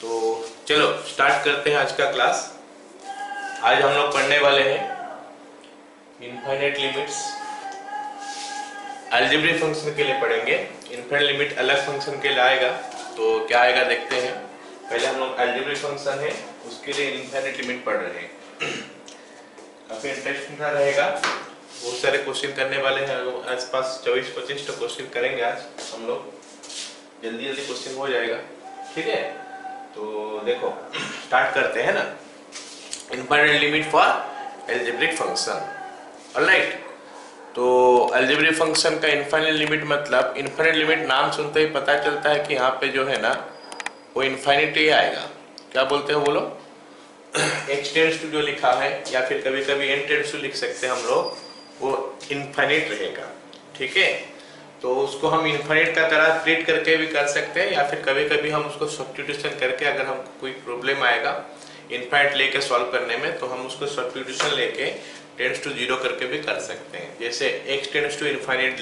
तो चलो स्टार्ट करते हैं आज का क्लास। आज हम लोग पढ़ने वाले हैं इनफाइनाइट लिमिट्स। अलजेब्रिक फंक्शन के लिए पढ़ेंगे। इनफाइनाइट लिमिट अलग फंक्शन के लिए आएगा, तो क्या आएगा देखते हैं। पहले हम लोग अलजेब्रिक फंक्शन है उसके लिए इनफाइनाइट लिमिट पढ़ रहे हैं। काफी इंटरेस्टिंग रहेगा, बहुत सारे क्वेश्चन करने वाले हैं। आसपास 24-25 तो क्वेश्चन करेंगे आज हम लोग। जल्दी जल्दी क्वेश्चन हो जाएगा, ठीक है। तो देखो स्टार्ट करते हैं ना। Infinite limit for algebraic function, alright. तो अलजेब्रिक फंक्शन का इनफाइनाइट लिमिट मतलब, इनफाइनाइट लिमिट नाम सुनते ही पता चलता है कि यहाँ पे जो है ना वो इनफाइनाइट ही आएगा। क्या बोलते हो बोलो? x टेंड्स टू जो लिखा है, या फिर कभी कभी n टेंड्स टू लिख सकते हैं हम लोग, वो इनफाइनाइट रहेगा, ठीक है। तो उसको हम इनफाइनाइट का तरह ट्रीट करके भी कर सकते हैं, या फिर कभी कभी हम उसको सब्स्टिट्यूशन करके, अगर हमको कोई प्रॉब्लम आएगा इनफाइनाइट लेके सॉल्व करने में, तो हम उसको सब्स्टिट्यूशन लेके टेंड्स टू जीरो करके भी कर सकते हैं। जैसे x टेंड्स टू इनफाइनाइट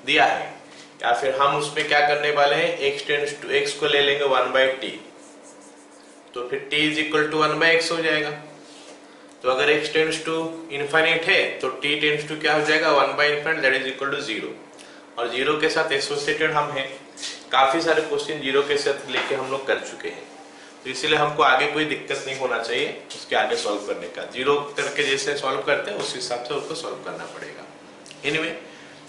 दिया है, या फिर हम उसमें क्या करने वाले हैं, x को ले लेंगे 1/t, तो फिर t is equal to 1/x हो जाएगा। तो अगर x टेंड्स टू इनफाइनाइट है तो t टेंड्स टू क्या हो जाएगा, 1/∞, दैट इज इक्वल टू 0। और 0 के साथ एसोसिएटेड हम हैं। काफी सारे क्वेश्चन 0 के साथ लेके हम लोग कर चुके हैं, तो इसीलिए हमको आगे कोई दिक्कत नहीं होना चाहिए उसके आगे सॉल्व करने का। 0 करके जैसे सॉल्व करते हैं उस हिसाब से उसको सॉल्व करना पड़ेगा। एनीवे,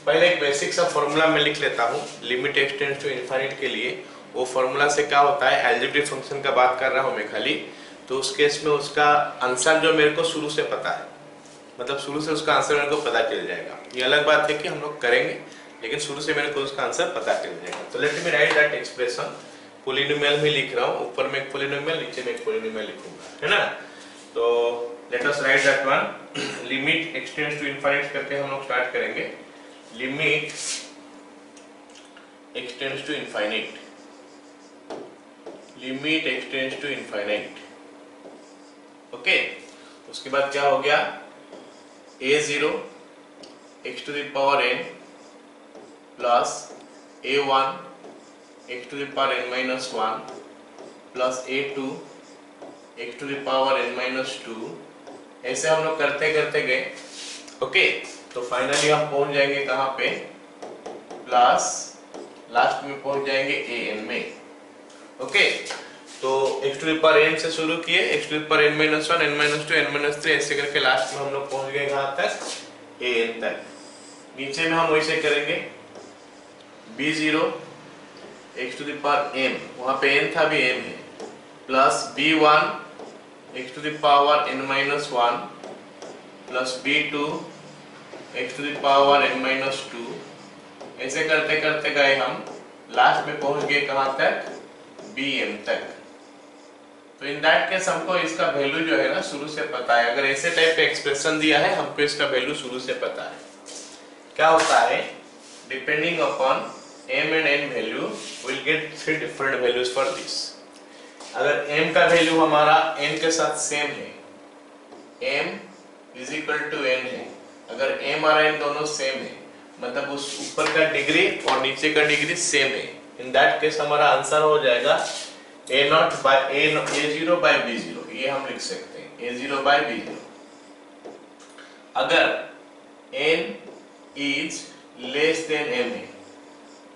पहले एक बेसिक सा फॉर्मूला मैं लिख लेता हूँ limit x tends to infinite के लिए। वो फॉर्मूला से क्या होता है, अलजेब्रिक फंक्शन का बात कर रहा हूँ मैं खाली, तो उस केस में उसका आंसर जो मेरे को शुरू से पता है, मतलब शुरू से उसका आंसर मेरे को पता चल जाएगा। ये अलग बात है कि हम लोग करेंगे, लेकिन शुरू से मेरे को उसका आंसर पता चल जाएगा। तो let me right that expression. Polynomial में लिख रहा हूँ, ऊपर में एक पॉलिनोमियल, नीचे में एक पॉलिनोमियल लिखूंगा, है ना। तो let us write that one. Limit x tends to infinite करके हम लोग स्टार्ट करेंगे। Limit x tends to infinite, limit x tends to infinite, okay. उसके बाद क्या हो गया, a0 x to the power n plus a1 x to the power n minus 1 plus a2 x to the power n minus 2। ऐसे हम लोग करते करते गए, ओके। तो फाइनली हम पहुंच जाएंगे कहाँ पे, प्लस लास्ट में पहुंच जाएंगे an में, ओके। तो x to the power n से शुरू किए, x to the power n minus 1, n minus 2, n minus 3, ऐसे करके लास्ट में हम लोग पहुंच गए कहाँ तक, an तक। नीचे में हम वैसे करेंगे b0 x to the power m, वहां पे n था भी m है, plus b1 x to the power n minus 1 plus b2 x to the power n minus 2। ऐसे करते करते गए हम, लास्ट में पहुंच गए कहां तक, bm तक। तो इन दैट केस हमको इसका वैल्यू जो है ना शुरू से पता है। अगर ऐसे टाइप का एक्सप्रेशन दिया है, हमको इसका वैल्यू शुरू से पता है। क्या होता है, depending upon m and n value will get 3 different values for this. अगर m का वैल्यू हमारा n के साथ सेम है, m is equal to n है, अगर m और n दोनों सेम है, मतलब उस ऊपर का डिग्री और नीचे का डिग्री सेम है, इन दैट केस हमारा आंसर हो जाएगा a0 by a0 by b0। ये हम लिख सकते हैं a0 by b0। अगर n is less than m है,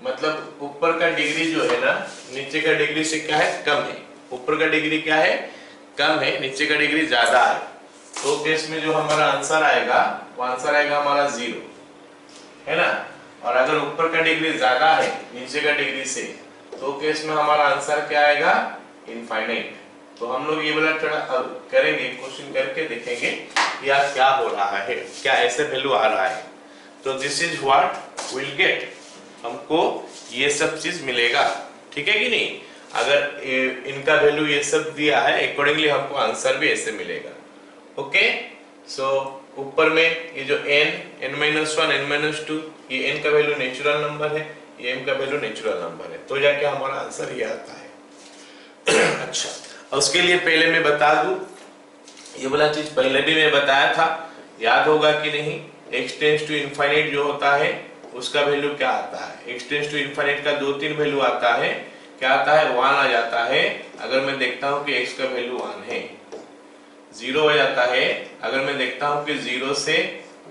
मतलब ऊपर का डिग्री जो है ना नीचे का डिग्री से क्या है, कम है। ऊपर का डिग्री क्या है, कम है, नीचे का डिग्री ज्यादा है। तो केस में जो हमारा आंसर आएगा, वो आंसर आएगा हमारा 0, है ना। और अगर ऊपर का डिग्री ज्यादा है नीचे का डिग्री से, तो केस में हमारा आंसर क्या आएगा, इनफाइनाइट। तो हम लोग ये वाला करेंगे, क्वेश्चन करके देखेंगे यार क्या हो रहा है, क्या ऐसे वैल्यू आ रहा है। तो this is what will get, हमको ये सब चीज मिलेगा, ठीक है कि नहीं। अगर इनका वैल्यू ये सब दिया है, अकॉर्डिंगली हमको आंसर भी ऐसे मिलेगा, ओके। सो ऊपर में ये जो n minus 1, n minus 2, ये n का वैल्यू नेचुरल नंबर है, ये m का वैल्यू नेचुरल नंबर है, तो जाके हमारा आंसर ये आता है। अच्छा, उसके लिए पहले मैं बता दूं, ये वाला चीज पहले भी मैं बताया था, याद होगा कि नहीं। x टेंड्स टू इनफाइनाइट जो होता है उसका वैल्यू क्या आता है, x टेंड्स टू इनफाइनाइट का 2-3 वैल्यू आता है क्या आता है 1 आ जाता है अगर मैं देखता हूं कि x का वैल्यू 1 है। 0 हो जाता है अगर मैं देखता हूं कि 0 से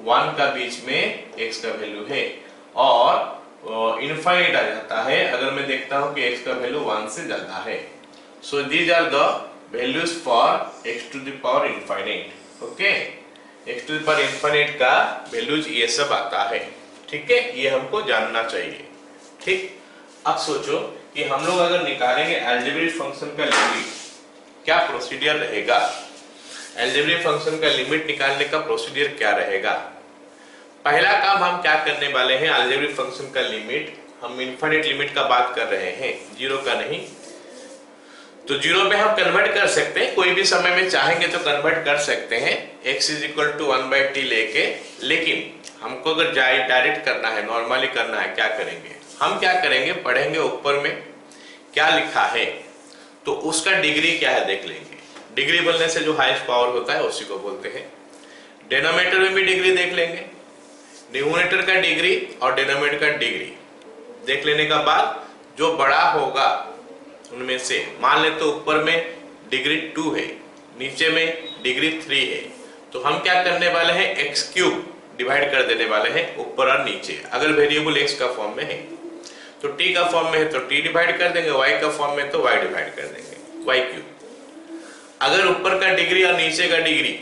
1 का बीच में x का वैल्यू है, और इनफाइनाइट आ जाता है अगर मैं देखता हूं कि x का वैल्यू 1 से ज्यादा है। So these are the values for x to the power infinite. Okay, x to the power infinite का वैल्यूज ये सब आता है। ठीक है, ये हमको जानना चाहिए। ठीक, अब सोचो कि हम लोग अगर निकालेंगे अलजेब्रिक फंक्शन का लिमिट, क्या प्रोसीजर रहेगा? अलजेब्रिक फंक्शन का लिमिट निकालने का प्रोसीजर क्या रहेगा? पहला काम हम क्या करने वाले हैं, अलजेब्रिक फंक्शन का लिमिट, हम इनफाइनाइट लिमिट का बात कर रहे हैं, जीरो का नहीं। तो जीरो में हम कन्वर्ट कर सकते हैं, कोई भी समय में चाहेंगे तो कन्वर्ट कर सकते हैं x = 1/t लेके। लेकिन हमको अगर डायरेक्ट करना है, नॉर्मली करना है, क्या करेंगे? हम क्या करेंगे, पढ़ेंगे ऊपर में क्या लिखा है तो उसका डिग्री क्या है देख लेंगे। डिग्री बोलने से जो हाईएस्ट पावर होता है उसी को बोलते हैं। डिनोमिनेटर में भी डिग्री देख लेंगे, न्यूमरेटर का डिग्री और डिनोमिनेटर का डिग्री देख लेने का बाद जो बड़ा होगा उनमें से, मान ले तो ऊपर में डिग्री 2 है, नीचे में डिग्री 3 है, तो हम क्या करने वाले हैं, x³ डिवाइड कर देने वाले हैं ऊपर और नीचे। अगर वेरिएबल x का फॉर्म में है तो t का फॉर्म में है तो t डिवाइड कर देंगे, y का फॉर्म में तो y डिवाइड कर देंगे, y³। अगर ऊपर का डिग्री और नीचे का डिग्री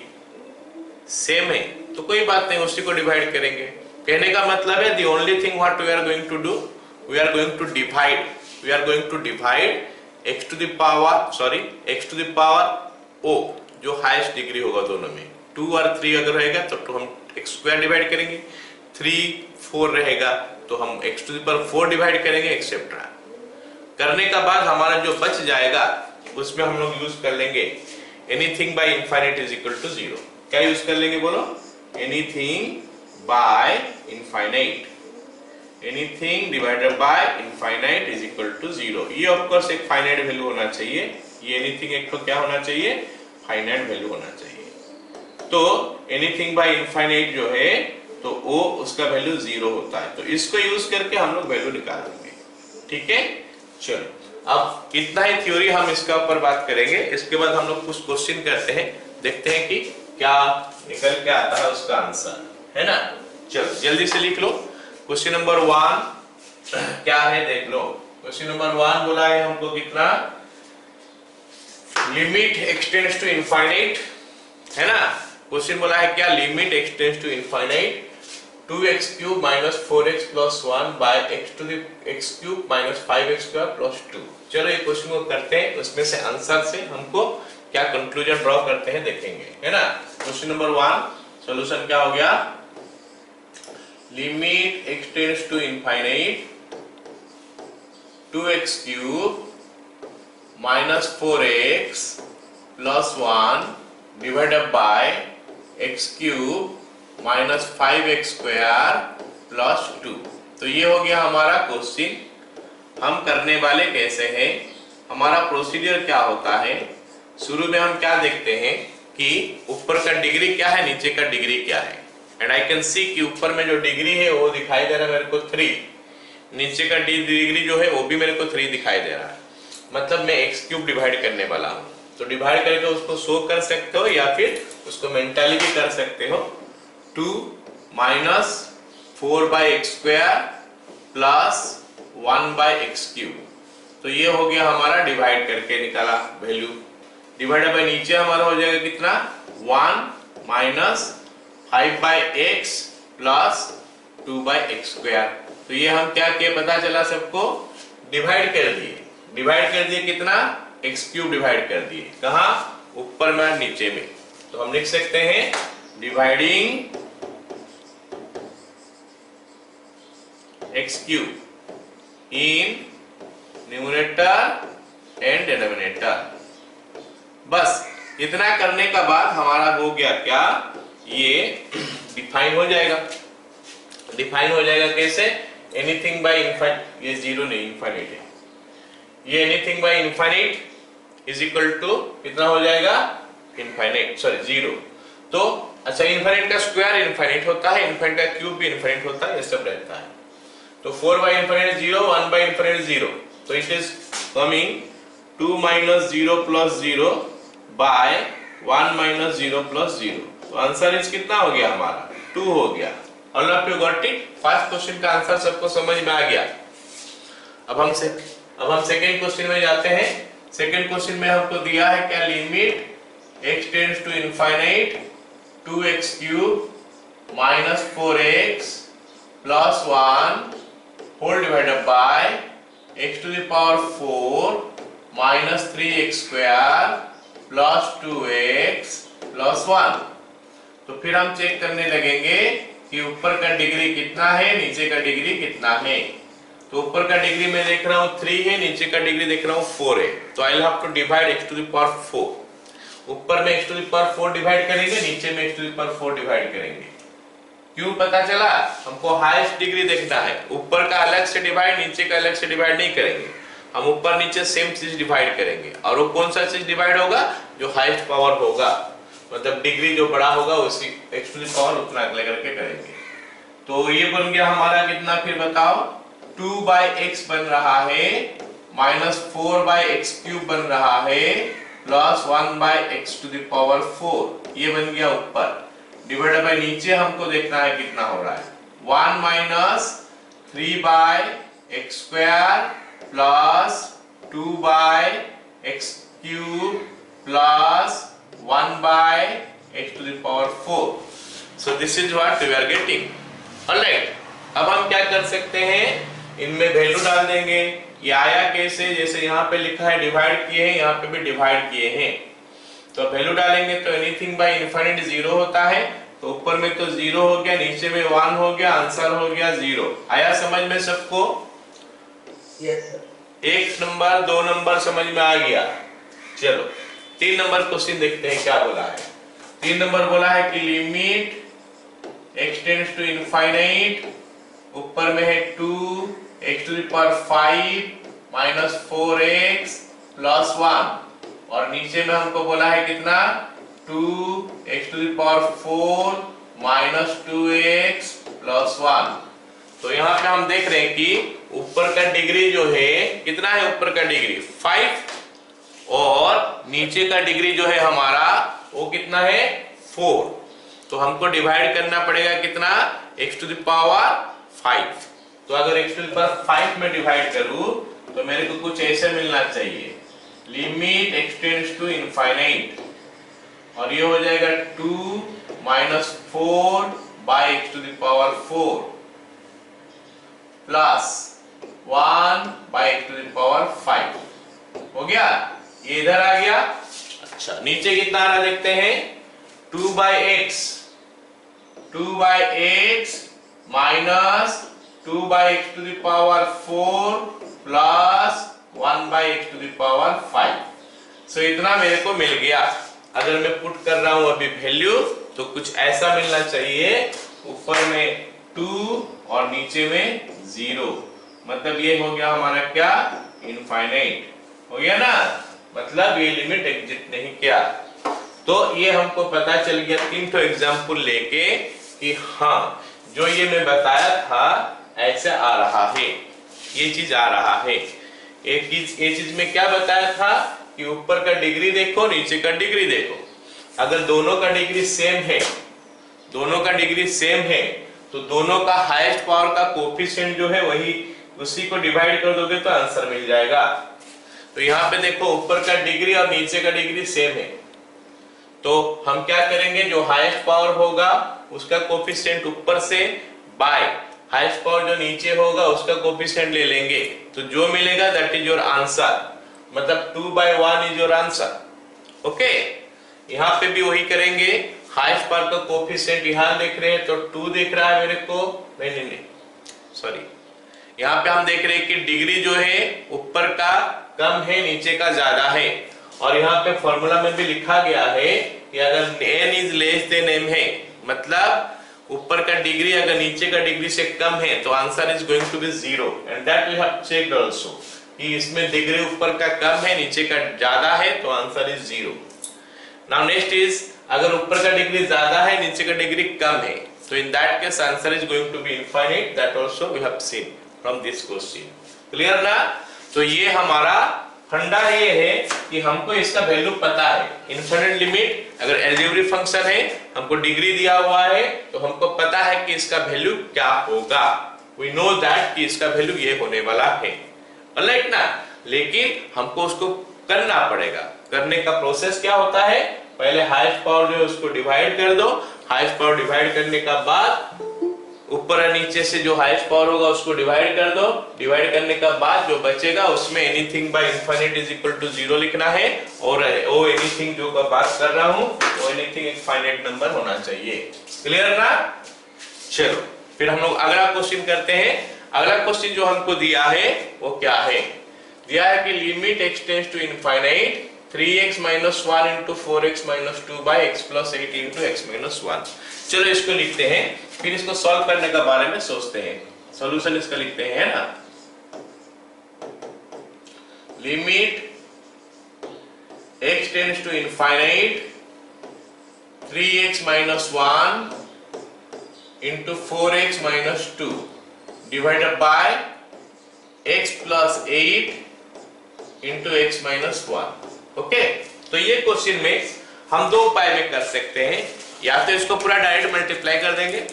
सेम है तो कोई बात नहीं, उसी को डिवाइड करेंगे। कहने का मतलब है the only thing what we are going to do, we are going to divide x to the power o, जो हाईएस्ट डिग्री होगा दोनों में। 2 और 3 अगर रहेगा तो हम x² डिवाइड करेंगे, 3 4 रहेगा तो हम x to the power 4 divide करेंगे, एक्सेट्रा। करने का बाद हमारा जो बच जाएगा उसमें हम लोग यूज कर लेंगे anything by infinite is equal to 0। क्या यूज कर लेंगे बोलो? Anything by infinite, anything divided by infinite is equal to 0। ये ऑफ कोर्स एक फाइनाइट वैल्यू होना चाहिए, ये एनीथिंग एक तो क्या होना चाहिए, फाइनाइट वैल्यू होना चाहिए। तो एनीथिंग बाय इनफाइनाइट जो है तो वो उसका वैल्यू 0 होता है, तो इसको यूज करके हम लोग वैल्यू निकाल देंगे। ठीक है, चलो अब इतना ही थ्योरी हम इसका ऊपर बात करेंगे। इसके बाद हम लोग कुछ क्वेश्चन करते हैं, देखते हैं कि क्या निकल के आता है उसका आंसर, है ना। चलो जल्दी से लिख लो। क्वेश्चन नंबर 1 क्या है देख लो। क्वेश्चन नंबर 1 बोला है हमको कितना, लिमिट एक्सटेंड्स टू इनफाइनाइट, है ना। क्वेश्चन बोला है क्या, limit extends to infinite 2x³ - 4x + 1 by x³ - 5x² + 2। चलो ये क्वेश्चन को करते हैं, उसमें से आंसर से हमको क्या कंक्लूजन ड्रॉ करते हैं देखेंगे, है ना। क्वेश्चन नंबर 1 सॉल्यूशन क्या हो गया, limit extends to infinite 2x³ - 4x + 1 divided by x³ - 5x² + 2। तो ये हो गया हमारा क्वेश्चन। हम करने वाले कैसे हैं, हमारा प्रोसीजर क्या होता है, शुरू में हम क्या देखते हैं कि ऊपर का डिग्री क्या है, नीचे का डिग्री क्या है। एंड आई कैन सी कि ऊपर में जो डिग्री है वो दिखाई दे रहा है मेरे को 3, नीचे का डिग्री जो है वो भी मेरे को 3 दिखाई दे रहा है। मतलब मैं x³ डिवाइड करने वाला हूँ, तो डिवाइड करके उसको शो कर सकते हो या फिर उसको मेंटली भी कर सकते हो। 2 - 4/x² + 1/x³। तो ये हो गया हमारा डिवाइड करके निकाला वैल्यू। डिवाइडेड बाय नीचे हमारा हो जाएगा कितना, 1 - 5/x + 2/x²। तो ये हम क्या किए पता चला सबको, डिवाइड कर दिए। डिवाइड कर दिए कितना, x³ डिवाइड कर दिए, कहाँ, ऊपर में नीचे में। तो हम लिख सकते हैं dividing x³ in numerator and denominator. बस इतना करने का बाद हमारा हो गया क्या, ये डिफाइन हो जाएगा। डिफाइन हो जाएगा कैसे, एनीथिंग बाय इनफाइनाइट, ये 0 नहीं इनफाइनाइट है, ये anything by infinite is equal to कितना हो जाएगा, इनफाइनाइट 0। तो अच्छा, इनफाइनाइट का स्क्वायर इनफाइनाइट होता है, इनफाइनाइट का क्यूब भी इनफाइनाइट होता है, ये सब रहता है। तो 4/∞ 0, 1/∞ 0, तो it is coming 2 minus 0 plus 0 by 1 minus 0 plus 0। तो आंसर इज कितना हो गया हमारा 2 हो गया। All of you got it. First question का आंसर सबको समझ में आ गया। अब हम सेकंड क्वेश्चन में जाते हैं। सेकंड क्वेश्चन में हमको दिया है क्या, limit x tends to infinite 2x cube minus 4x plus 1 whole divided by x to the power 4 minus 3x square plus 2x plus 1। तो फिर हम चेक करने लगेंगे कि ऊपर का डिग्री कितना है, नीचे का डिग्री कितना है। तो ऊपर का डिग्री मैं देख रहा हूँ 3 है, नीचे का डिग्री देख रहा हूँ 4 है। तो I will have to divide x to the power 4। ऊपर में x to the power 4 divide करेंगे, नीचे में x to the power 4 divide करेंगे। क्यों पता चला? हमको हाईएस्ट डिग्री देखना है। ऊपर का अलग से डिवाइड, नीचे का अलग से डिवाइड नहीं करेंगे, हम ऊपर नीचे सेम चीज डिवाइड करेंगे। और वो कौन सा चीज डिवाइड होगा? जो हाईएस्ट पावर होगा, मतलब डिग्री जो बड़ा होगा उसी x टू द पावर उतना अगले करके करेंगे। तो ये बन गया हमारा कितना, फिर बताओ, 2 बाई एक्स बन रहा है, माइनस 4 बाई एक्स क्यूब बन रहा है, plus 1 by x to the power 4। ये बन गया ऊपर। डिवाइडेड बाय नीचे हमको देखना है कितना हो रहा है, 1 minus 3 by x square plus 2 by x cube plus 1 by x to the power 4। So this is what we are getting. Alright, अब हम क्या कर सकते हैं, इनमें वैल्यू डाल देंगे। ये आया कैसे, जैसे यहाँ पे लिखा है डिवाइड किए हैं, यहाँ पे भी डिवाइड किए हैं। तो वैल्यू डालेंगे तो एनीथिंग बाय इनफिनिटी 0 होता है। तो ऊपर में तो 0 हो गया, नीचे में 1 हो गया, आंसर हो गया 0। आया समझ में सबको? Yes sir. 1 नंबर 2 नंबर समझ में आ गया। चलो 3 नंबर क्वेश्चन देखते हैं क्या बोला है। 3 नंबर बोला है कि limit x tends to infinite, ऊपर में है 2x to the power 5 minus 4x plus 1, और नीचे में हमको बोला है कितना, 2x to the power 4 minus 2x plus 1। तो यहाँ पे हम देख रहे हैं कि ऊपर का डिग्री जो है कितना है, ऊपर का डिग्री 5 और नीचे का डिग्री जो है हमारा वो कितना है 4। तो हमको डिवाइड करना पड़ेगा कितना, x टू द पावर 5। तो अगर x टू द पावर 5 में डिवाइड करूं तो मेरे को कुछ ऐसे मिलना चाहिए, limit x tends to infinite, और ये हो जाएगा 2 minus 4 by x to the power 4 plus 1 by x to the power 5। हो गया, ये इधर आ गया। अच्छा, नीचे कितना आ रहा देखते हैं, 2 by x minus 2 by x to the power 4 plus 1 by x to the power 5। So इतना मेरे को मिल गया। अगर मैं पुट कर रहा हूं अभी वैल्यू तो कुछ ऐसा मिलना चाहिए, ऊपर में 2 और नीचे में 0। मतलब ये हो गया हमारा क्या, इनफाइनाइट हो गया ना, मतलब ये लिमिट एग्जिस्ट नहीं किया। तो ये हमको पता चल गया 3 एग्जाम्पल लेके कि हाँ जो ये मैं बताया था ऐसे आ रहा है, ये चीज आ रहा है। ये चीज में क्या बताया था कि ऊपर का डिग्री देखो, नीचे का डिग्री देखो। अगर दोनों का डिग्री सेम है, दोनों का डिग्री सेम है, तो दोनों का हाईएस्ट पावर का कोफिशिएंट जो है वही, उसी को डिवाइड कर दोगे तो आंसर मिल जाएगा। तो यहाँ पे देखो ऊपर का डिग्री और नीचे का डिग्री सेम है, तो हम क्या करेंगे, जो हाईएस्ट पावर होगा उसका कोफिशिएंट ऊपर से बाय हाईएस्ट पावर जो नीचे होगा उसका कोफिशिएंट ले लेंगे, तो जो मिलेगा दैट इज योर आंसर। मतलब 2/1 इज योर आंसर। ओके, यहाँ पे भी वही करेंगे। हाईएस्ट पावर का कोफिशिएंट यहाँ देख रहे हैं तो 2 दिख रहा है मेरे को, नहीं सॉरी, यहाँ पे हम देख रहे हैं कि डिग्री जो है ऊपर का कम है, नीचे का ज्यादा है। और यहाँ पे फॉर्मूला में भी लिखा गया है कि अगर n is less than m है, मतलब ऊपर का डिग्री अगर नीचे का डिग्री से कम है तो answer is going to be 0, and that we have checked also कि इसमें डिग्री ऊपर का कम है, नीचे का ज्यादा है, तो answer is 0। Now next is, अगर ऊपर का डिग्री ज्यादा है, नीचे का डिग्री कम है, तो in that case answer is going to be infinite. That also we have seen from this question. Clear ना? तो ये हमारा फंडा ये है कि हमको इसका वैल्यू पता है। इनफिनिट लिमिट अगर अलजेब्रिक फंक्शन है, हमको डिग्री दिया हुआ है, तो हमको पता है कि इसका वैल्यू क्या होगा। वी नो दैट कि इसका वैल्यू ये होने वाला है, राइट ना। लेकिन हमको उसको करना पड़ेगा। करने का प्रोसेस क्या होता है, पहले हाईएस्ट पावर जो है उसको डिवाइड कर दो। हाईएस्ट पावर डिवाइड करने का बाद ऊपर और नीचे से जो हाईएस्ट पावर होगा उसको डिवाइड कर दो। डिवाइड करने का बाद जो बचेगा उसमें anything by infinite is equal to 0 लिखना है, और वो एनीथिंग जो का बात कर रहा हूं वो एनीथिंग एक फाइनाइट नंबर होना चाहिए। क्लियर ना। चलो फिर हम लोग अगला क्वेश्चन करते हैं। अगला क्वेश्चन जो हमको दिया है वो क्या है, दिया है कि limit x tends to infinite 3x - 1 into 4x - 2 by x plus 8 into x - 1। चलो इसको लिखते हैं, फिर इसको सॉल्व करने के बारे में सोचते हैं। सॉल्यूशन इसका लिखते हैं, है ना। Limit x tends to infinite 3x - 1 into 4x - 2 divided by x plus 8 into x - 1। Okay, तो ये क्वेश्चन में हम दो उपाय में कर सकते हैं। या तो इसको पूरा डायरेक्ट मल्टीप्लाई कर देंगे,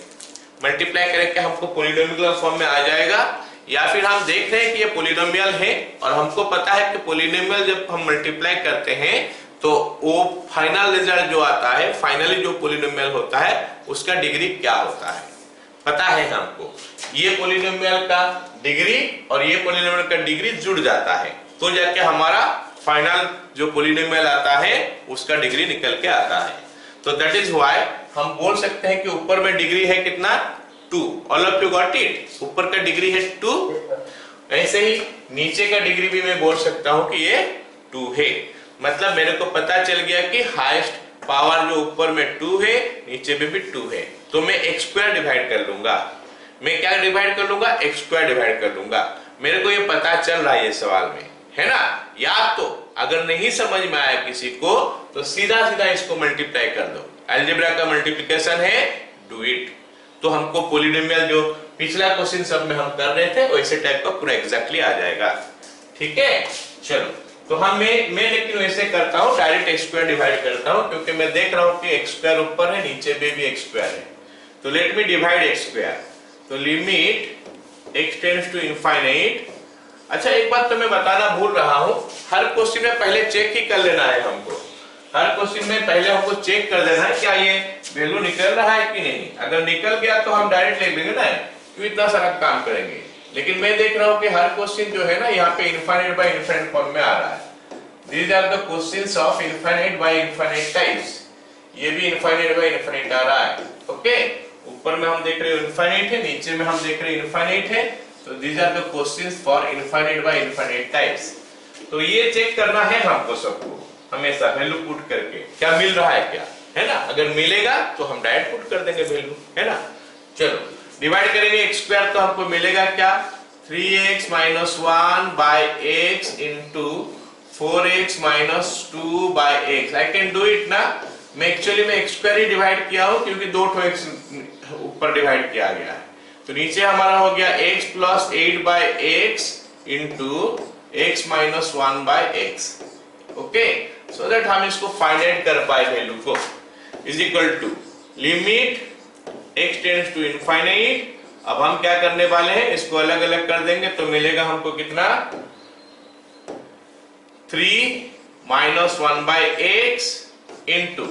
मल्टीप्लाई करके हमको पॉलिनोमियल फॉर्म में आ जाएगा। या फिर हम देख रहे हैं कि ये पॉलिनोमियल है और हमको पता है कि पॉलिनोमियल जब हम मल्टीप्लाई करते हैं तो वो फाइनल रिजल्ट जो आता है, फाइनली जो पॉलिनोमियल होता है उसका डिग्री क्या होता है पता है हमको। ये पॉलिनोमियल का डिग्री और ये पॉलिनोमियल का डिग्री जुड़ जाता है, तो जाके हमारा फाइनल जो पॉलिनोमियल आता है उसका डिग्री निकल के आता है। तो दैट इज व्हाई हम बोल सकते हैं कि ऊपर में डिग्री है कितना 2। All of you got it, ऊपर का डिग्री है 2। ऐसे ही नीचे का डिग्री भी मैं बोल सकता हूं कि ये 2 है। मतलब मेरे को पता चल गया कि हाईएस्ट पावर जो ऊपर में 2 है, नीचे में भी 2 है। तो मैं x² डिवाइड कर लूंगा। मैं क्या डिवाइड कर लूंगा, x² डिवाइड कर लूंगा। मेरे को ये पता चल रहा है ये सवाल में, है ना। या तो अगर नहीं समझ में आया किसी को तो सीधा सीधा इसको मल्टीप्लाई कर दो। अलजेब्रा का मल्टीप्लिकेशन है, डू इट। तो हमको पॉलिनोमियल जो पिछला क्वेश्चन सब में हम कर रहे थे वैसे टाइप का पूरा एग्जैक्टली आ जाएगा। ठीक है, चलो तो मैं लेकिन वैसे करता हूँ, डायरेक्ट x² डिवाइड करता हूँ, क्योंकि मैं देख रहा हूँ कि x² ऊपर है, नीचे में भी x² है। तो लेट मी डिवाइड x²। तो limit x tends to infinite. अच्छा एक बात तो मैं बताना भूल रहा हूं, हर क्वेश्चन में पहले चेक ही कर लेना है हमको। हर क्वेश्चन में पहले हमको चेक कर लेना है क्या ये वैल्यू निकल रहा है कि नहीं। अगर निकल गया तो हम डायरेक्ट ले लेंगे ना, क्यों इतना सारा काम करेंगे। लेकिन मैं देख रहा हूं कि हर क्वेश्चन जो है ना यहाँ पे इनफिनिट बाय इनफिनिट फॉर्म में आ रहा है। These are the questions of infinite by infinite types. ये भी इनफिनिट बाय इनफिनिट आ रहा है। ओके, ऊपर में हम देख रहे हैं इनफिनिट है, नीचे में हम देख रहे हैं इनफिनिट है। तो these are the questions for infinite by infinite types। तो ये चेक करना है हमको सबको हमेशा वैल्यू पुट करके क्या मिल रहा है क्या, है ना। अगर मिलेगा तो हम डायरेक्ट पुट कर देंगे वैल्यू, है ना। चलो डिवाइड करेंगे x² तो हमको मिलेगा क्या 3x - 1 by x into 4x - 2 by x। I can do it ना। मैं एक्चुअली में x² ही डिवाइड किया हूं क्योंकि 2 x ऊपर डिवाइड किया गया है। तो नीचे हमारा हो गया x plus 8 by x into x minus 1 by x। Okay, so that हम इसको फाइंड कर पाए वैल्यू को। Is equal to limit x tends to infinite. अब हम क्या करने वाले हैं, इसको अलग अलग कर देंगे तो मिलेगा हमको कितना 3 minus 1 by x into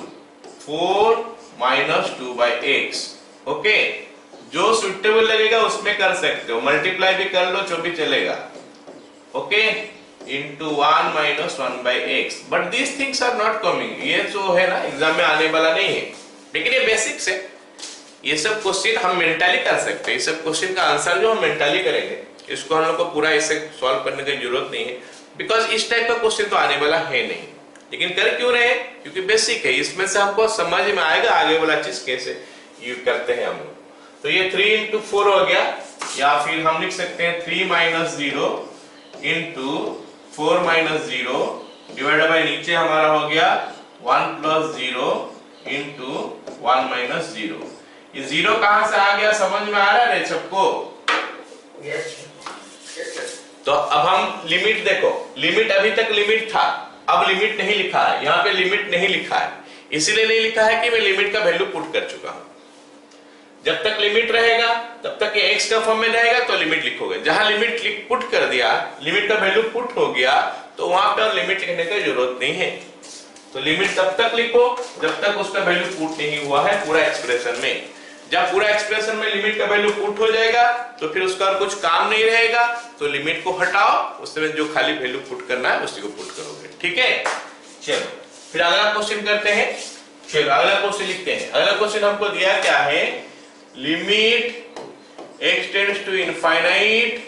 4 minus 2 by x। Okay, जो सुटेबल लगेगा उसमें कर सकते हो, मल्टीप्लाई भी कर लो जो भी चलेगा। Okay, into 1 minus 1 by x। But these things are not coming। ये जो है ना एग्जाम में आने वाला नहीं है, लेकिन ये बेसिक्स है। ये सब क्वेश्चन हम मेंटली कर सकते हैं। ये सब क्वेश्चन का आंसर जो हम मेंटली करेंगे, इसको हम लोग को पूरा ऐसे सॉल्व करने की जरूरत नहीं है, बिकॉज इस टाइप का क्वेश्चन तो आने वाला है नहीं। लेकिन कर क्यों रहे, क्योंकि बेसिक है, इसमें से हमको समझ में आएगा आगे वाला चीज कैसे यूज करते हैं हम लोग। तो ये 3 into 4 हो गया, या फिर हम लिख सकते हैं 3 - 0 into 4 - 0 डिवाइडेड बाय नीचे हमारा हो गया 1 + 0 into 1 - 0। ये 0 कहां से आ गया समझ में आ रहा है सबको। तो अब हम लिमिट देखो, लिमिट अभी तक लिमिट था, अब लिमिट नहीं लिखा है, यहाँ पे लिमिट नहीं लिखा है, इसीलिए नहीं लिखा है कि मैं लिमिट का वैल्यू पुट कर चुका हूं। जब तक लिमिट रहेगा तब तक ये x का फॉर्म में रहेगा तो लिमिट लिखोगे, जहां लिमिट पुट कर दिया, लिमिट का वैल्यू पुट हो गया तो वहां पे और लिमिट लिखने की जरूरत नहीं है। तो लिमिट तब तक लिखो जब तक उसका वैल्यू पुट नहीं हुआ है पूरा एक्सप्रेशन में। जब पूरा एक्सप्रेशन में लिमिट का वैल्यू पुट हो जाएगा तो फिर उसका और कुछ काम नहीं रहेगा, तो लिमिट को हटाओ, उसमें जो खाली वैल्यू पुट करना है उसी को पुट करोगे। ठीक है, चलो फिर अगला क्वेश्चन करते हैं। चलो अगला क्वेश्चन लिखते हैं। अगला क्वेश्चन हमको दिया क्या है, limit x tends to infinite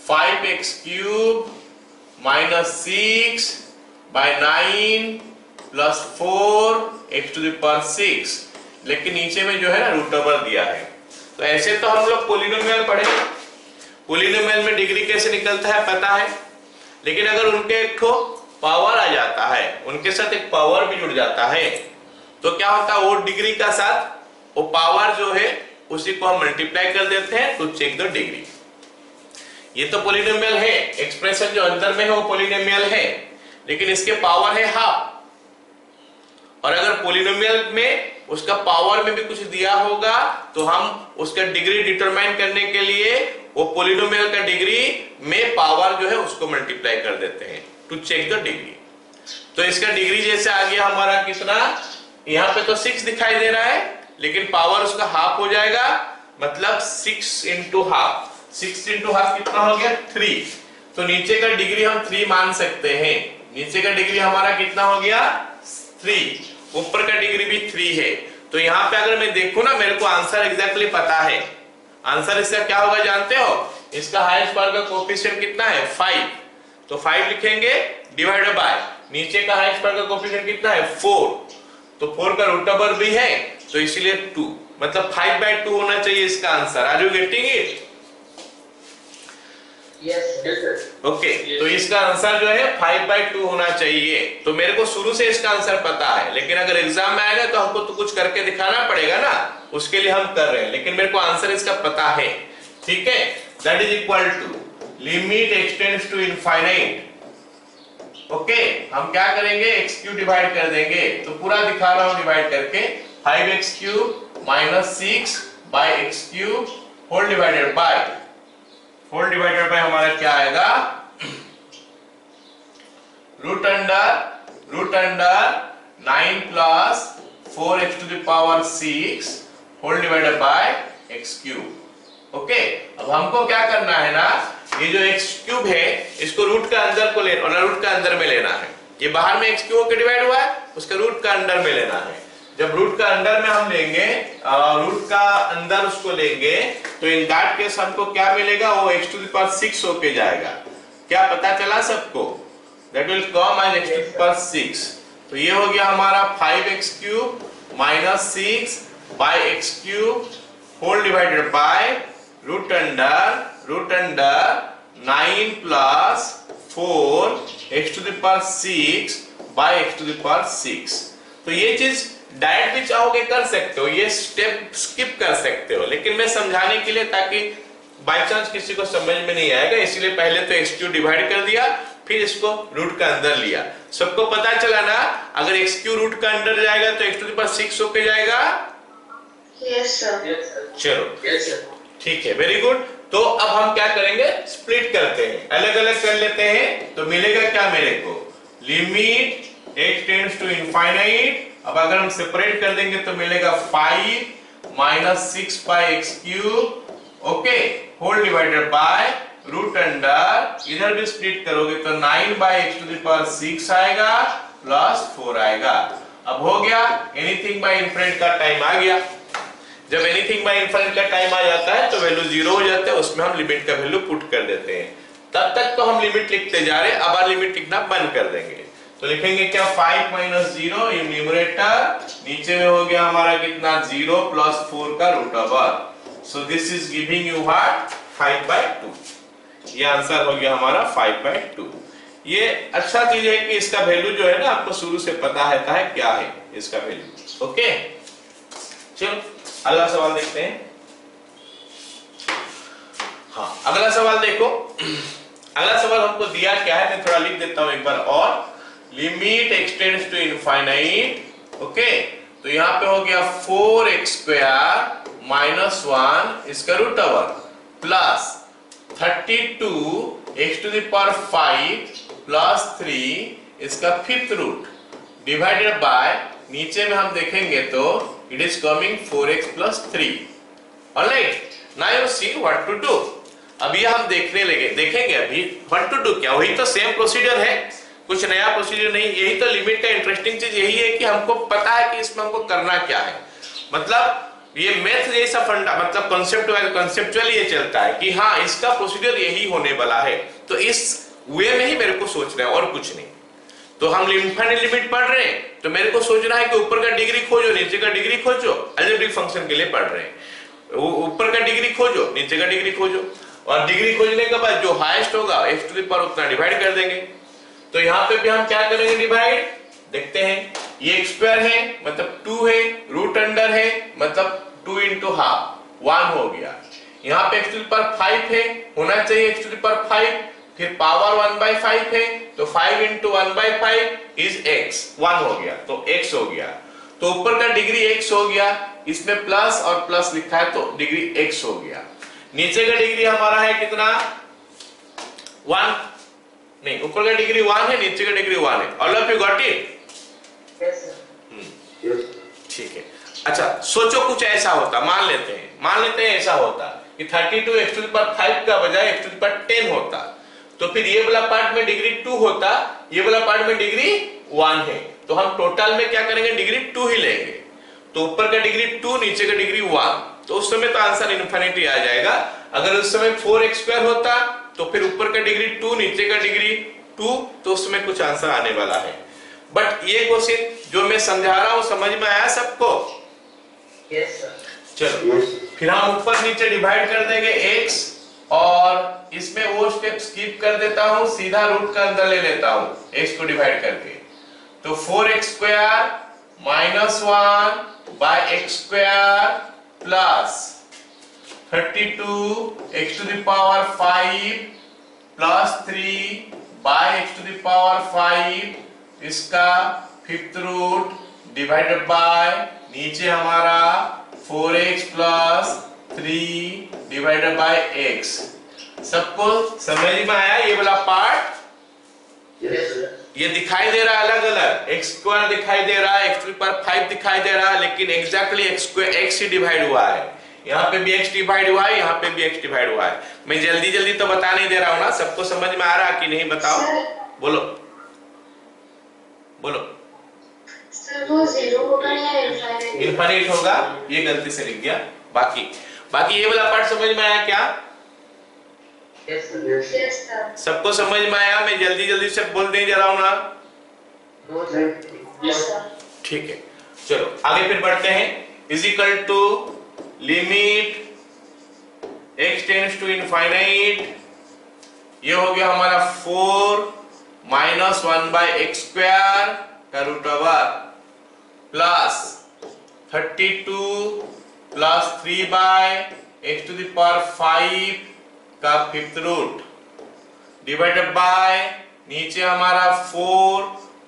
5x cube minus 6 by 9 plus 4x to the power 6, लेकिन नीचे में जो है ना रूट ओवर दिया है। तो ऐसे तो हम लोग पोलिनोमियल पढ़े, पोलिनोमियल में डिग्री कैसे निकलता है पता है, लेकिन अगर उनके एक ठो पावर आ जाता है, उनके साथ एक पावर भी जुड़ जाता है, तो क्या होता है, वो डिग्री का साथ वो पावर जो है उसी को हम मल्टीप्लाई कर देते हैं टू चेक द डिग्री। ये तो पोलिनोमियल है, एक्सप्रेशन जो अंदर में है वो पोलिनोमियल है, लेकिन इसके पावर है हाफ। और अगर पोलिनोमियल में उसका पावर में भी कुछ दिया होगा तो हम उसका डिग्री डिटरमाइन करने के लिए वो पोलिनोमियल का डिग्री में पावर जो है उसको मल्टीप्लाई कर देते हैं टू चेक द डिग्री। तो इसका डिग्री जैसे आ गया हमारा कितना, यहाँ पे तो 6 दिखाई दे रहा है, लेकिन पावर उसका हाफ हो जाएगा, मतलब 6 इंटू हाफ। 6 इंटू हाफ कितना हो गया 3। तो नीचे का डिग्री हम 3 मान सकते हैं, नीचे का डिग्री हमारा कितना हो गया 3, ऊपर का डिग्री भी 3 है। तो यहाँ पे अगर मैं देखूं ना, मेरे को आंसर एग्जैक्टली पता है। आंसर इसका क्या होगा जानते हो, इसका हाईएस्ट पावर का कोएफिशिएंट कितना है 5, तो 5 लिखेंगे डिवाइडेड बाय नीचे का हाईएस्ट पावर का कोएफिशिएंट कितना है 4, तो 4 का रूट ओवर भी है, तो इसीलिए 2, मतलब 5/2 होना चाहिए इसका आंसर। Are you getting it? Okay, तो इसका आंसर जो है 5/2 होना चाहिए। तो मेरे को शुरू से इसका आंसर पता है, लेकिन अगर एग्जाम में आएगा तो हमको तो कुछ करके दिखाना पड़ेगा ना, उसके लिए हम कर रहे हैं, लेकिन मेरे को आंसर इसका पता है। ठीक है, that is equal to limit x tends to infinite. Okay, हम क्या करेंगे, x³ डिवाइड कर देंगे, तो पूरा दिखा रहा हूं डिवाइड करके, 5x³ minus 6 by x³ whole divided by हमारा क्या आएगा, root under 9 plus 4x to the power 6 whole divided by x³। Okay, अब हमको क्या करना है ना, ये जो x³ है इसको रूट का अंदर को लेना, और रूट का अंदर में लेना है। ये बाहर में x³ होकर डिवाइड हुआ है, उसका रूट का अंदर में लेना है। जब रूट का अंदर में हम लेंगे, रूट का अंदर उसको लेंगे, तो इन दैट केस हमको क्या मिलेगा, वो x टू द पावर 6 होके जाएगा। क्या पता चला सबको, that will come as x to the power 6। तो ये हो गया हमारा 5x³ minus 6 by x³ whole divided by root under 9 plus 4 x to the power 6 by x to the power 6। तो ये चीज डायरेक्ट भी चाहोगे कर सकते हो, ये स्टेप स्किप कर सकते हो, लेकिन मैं समझाने के लिए, ताकि बाय चांस किसी को समझ में नहीं आएगा, इसलिए पहले तो x³ डिवाइड कर दिया, फिर इसको रूट का अंदर लिया। सबको पता चला ना, अगर x³ रूट का अंदर जाएगा तो x टू द पावर 6 होके जाएगा। Yes sir. चलो यस सर, ठीक है, वेरी गुड। तो अब हम क्या करेंगे, स्प्लिट करते हैं, अलग अलग कर लेते हैं। तो मिलेगा क्या मेरे को, limit x tends to infinite. अब अगर हम सेपरेट कर देंगे तो मिलेगा 5 minus 6 by x³, okay, whole divided by root under, इधर भी स्प्लिट करोगे तो 9 by x to the power 6 आएगा प्लस 4 आएगा। अब हो गया, एनीथिंग बाय इनफिनिट का टाइम आ गया। जब एनीथिंग बाय इनफिनिट का टाइम आ जाता है तो वैल्यू 0 हो जाता है, उसमें हम लिमिट का वैल्यू पुट कर देते हैं। तब तक तो हम लिमिट लिखते जा रहे हैं, अब लिमिट लिखना बंद कर देंगे। तो लिखेंगे क्या, 5 माइनस 0 इन न्यूमरेटर, नीचे में हो गया हमारा कितना 0 प्लस 4 का root over. So this is giving you what 5/2। ये आंसर हो गया हमारा 5/2। ये अच्छा चीज है कि इसका वैल्यू जो है ना आपको शुरू से पता है क्या है इसका वैल्यू। ओके, चलो अगला सवाल देखते हैं। हाँ, अगला सवाल देखो, अगला सवाल हमको दिया क्या है, मैं थोड़ा लिख देता हूं एक बार और। Limit extends to infinite, okay, तो यहाँ पे हो गया 4x² माइनस 1 इसका root over plus 32x⁵ plus 3 इसका फिफ्थ रूट डिवाइडेड बाय, नीचे में हम देखेंगे तो it is coming 4x plus 3। Alright, now you see what to do. अभी हम देखेंगे अभी व्हाट टू डू, क्या वही तो सेम प्रोसीजर है, कुछ नया प्रोसीजर नहीं। यही तो लिमिट का इंटरेस्टिंग चीज यही है कि हमको पता है कि इसमें हमको करना क्या है। मतलब ये मैथ जैसा फंडा, मतलब कॉन्सेप्चुअल ये चलता है कि हाँ इसका प्रोसीजर यही होने वाला है, तो इस वे में ही मेरे को सोचना है और कुछ नहीं। तो हम इनफाइनाइट लिमिट पढ़ रहे हैं तो मेरे को सोचना है कि ऊपर का डिग्री खोजो, नीचे का डिग्री खोजो। अलजेब्रिक फंक्शन के लिए पढ़ रहे हैं, ऊपर का डिग्री खोजो, नीचे का डिग्री खोजो, और डिग्री खोजने के बाद जो हाईएस्ट होगा x⁴ उतना डिवाइड कर देंगे। तो यहाँ पे भी हम क्या करेंगे डिवाइड, देखते हैं। ये x² है मतलब 2 है, रूट अंडर है मतलब 2 × ½ 1 हो गया। यहाँ पे x⁵ है, होना चाहिए x⁵, फिर पावर 1/5 है तो 5 × 1/5 इज x, 1 हो गया तो x हो गया। तो ऊपर का डिग्री x हो गया, इसमें प्लस और प्लस लिखा है तो डिग्री x हो गया। नीचे का डिग्री हमारा है कितना, 1 नहीं, ऊपर का डिग्री 1 है, नीचे का डिग्री 1 है। All of you got it? Yes sir. ठीक है। अच्छा सोचो कुछ ऐसा होता, मान लेते हैं ऐसा होता कि 32x⁵ का बजाय x⁻10 होता, तो फिर ये वाला पार्ट में डिग्री 2 होता, ये वाला पार्ट में डिग्री 1 है, तो हम टोटल में क्या करेंगे, डिग्री 2 ही लेंगे। तो ऊपर का डिग्री 2, नीचे का डिग्री 1, तो उस समय तो आंसर इनफिनिटी आ जाएगा। अगर उस समय 4x² होता तो फिर ऊपर का डिग्री 2, नीचे का डिग्री 2, तो उसमें कुछ आंसर आने वाला है। बट ये क्वेश्चन जो मैं समझा रहा हूं समझ में आया सबको? Yes sir. चलो फिर हम ऊपर नीचे डिवाइड कर देंगे x, और इसमें वो स्टेप स्किप कर देता हूं, सीधा रूट का अंदर ले लेता हूं x को डिवाइड करके। तो 4x² minus 1/x² plus 32x⁵ plus 3/x⁵ इसका फिफ्थ रूट डिवाइडेड बाय, नीचे हमारा 4x plus 3 divided by x। सबको समझ में आया ये वाला पार्ट? Yes sir. ये दिखाई दे रहा है अलग अलग, x² दिखाई दे रहा है, x⁵ दिखाई दे रहा है, लेकिन एग्जैक्टली x ही डिवाइड हुआ है। यहाँ पे भी x डिवाइड हुआ है, यहाँ पे भी x डिवाइड हुआ है। मैं जल्दी तो बता नहीं दे रहा हूँ ना, सबको समझ में आ रहा कि नहीं बताओ? बोलो बोलो। सर वो 0 होगा या इनफिनिट होगा, ये गलती से लिख गया। बाकी ये वाला पार्ट समझ में आया क्या? Yes sir. सबको समझ में आया? मैं जल्दी से बोलने जा रहा हूँ ना? Yes sir. ठीक है, चलो आगे फिर बढ़ते हैं। Is equal to limit x tends to infinite, ये हो गया हमारा 4 माइनस 1/x² का root over plus 32 plus 3/x⁵ का फिफ्थ रूट डिवाइडेड बाय, नीचे हमारा 4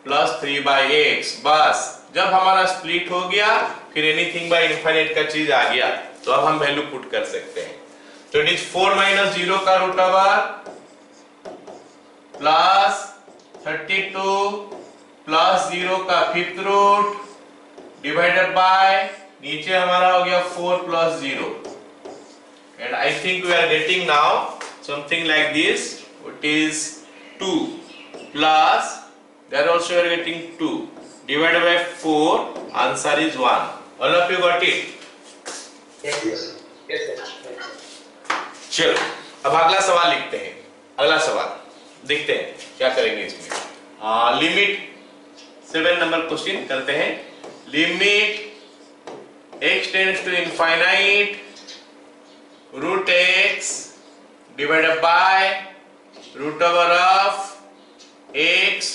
प्लस 3/x। बस जब हमारा स्प्लिट हो गया फिर एनीथिंग बाय इनफिनिट का चीज आ गया, तो अब हम वैल्यू पुट कर सकते हैं। तो इट इज 4 - 0 का रूट ओवर प्लस 32 प्लस 0 का फिफ्थ रूट डिवाइडेड बाय, नीचे हमारा हो गया 4 plus 0। And I think we are getting now something like this, it is 2 plus, there also we are getting 2 divided by 4, answer is 1. All of you got it? Yes sir. चलो अब अगला सवाल लिखते हैं। अगला सवाल देखते हैं क्या करेंगे इसमें। लिमिट 7 नंबर क्वेश्चन करते हैं। Limit x tends to infinite root x divided by root over of x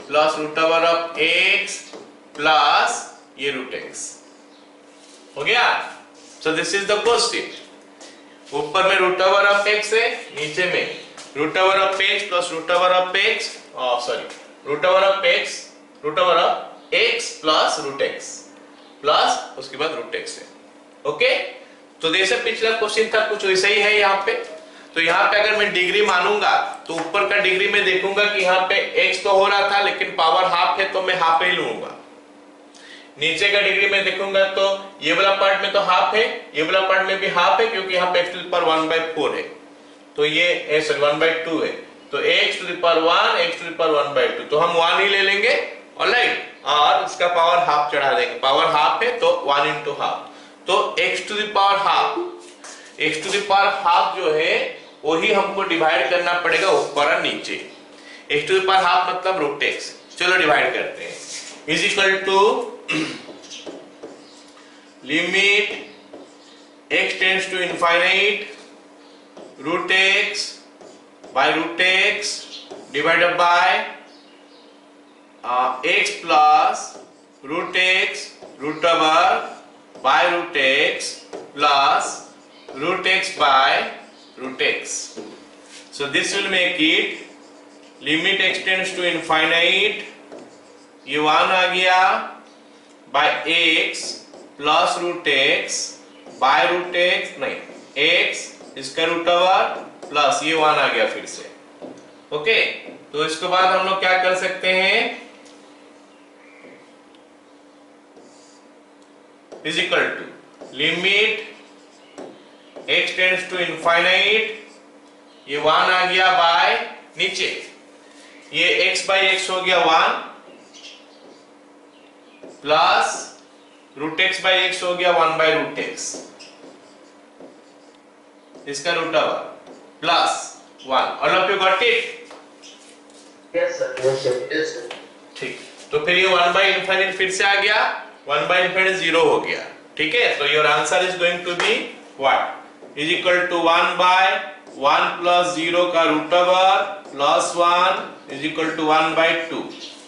plus root over of x plus ये रूट x हो गया। So this is the question. ऊपर में रूट ओवर ऑफ x है, नीचे में root over of x plus root over of x, root over of x plus root x plus उसके बाद रूट x है। ओके, तो जैसे पिछला क्वेश्चन था कुछ वैसा ही है यहाँ पे। तो यहाँ पे अगर मैं डिग्री मानूंगा तो ऊपर का डिग्री में देखूंगा कि यहाँ पे x तो हो रहा था लेकिन पावर हाफ है तो मैं हाफ ही लूंगा। नीचे का डिग्री में देखूंगा तो ये वाला पार्ट में तो हाफ है, ये वाला पार्ट में भी हाफ है क्योंकि यहाँ पे x टू द पावर 1/4 है, तो ये 1/2 है, तो x to the power 1 x to the power 1/2, तो हम 1 ही ले लेंगे। ऑलराइट, और उसका पावर हाफ चढ़ा देंगे, पावर हाफ है तो 1 into हाफ, तो x to the power half जो है वही हमको डिवाइड करना पड़ेगा ऊपर और नीचे। x to the power half मतलब रूट x। चलो डिवाइड करते हैं। Is equal to limit x tends to infinite root x by root x divided by x plus root x root over by root x plus root x by root x. So this will make it limit x tends to infinite, ये 1 आ गया by x plus root x by root x, नहीं x इसका root over plus ये 1 आ गया फिर से। Okay, तो इसके बाद हम लोग क्या कर सकते हैं, is equal to limit x tends to infinite, ये 1 आ गया बाय नीचे ये x बाय x हो गया 1 plus root x by x हो गया 1 बाय रूट x, इसका root over plus 1। All of you got it? Yes sir. ठीक, तो फिर ये 1 बाय इनफाइनाइट फिर से आ गया, 1 बाय इनफाइनाइट 0 हो गया। ठीक है, तो your answer is going to be what, is equal to 1 by 1 plus 0 का root over plus 1 is equal to 1/2।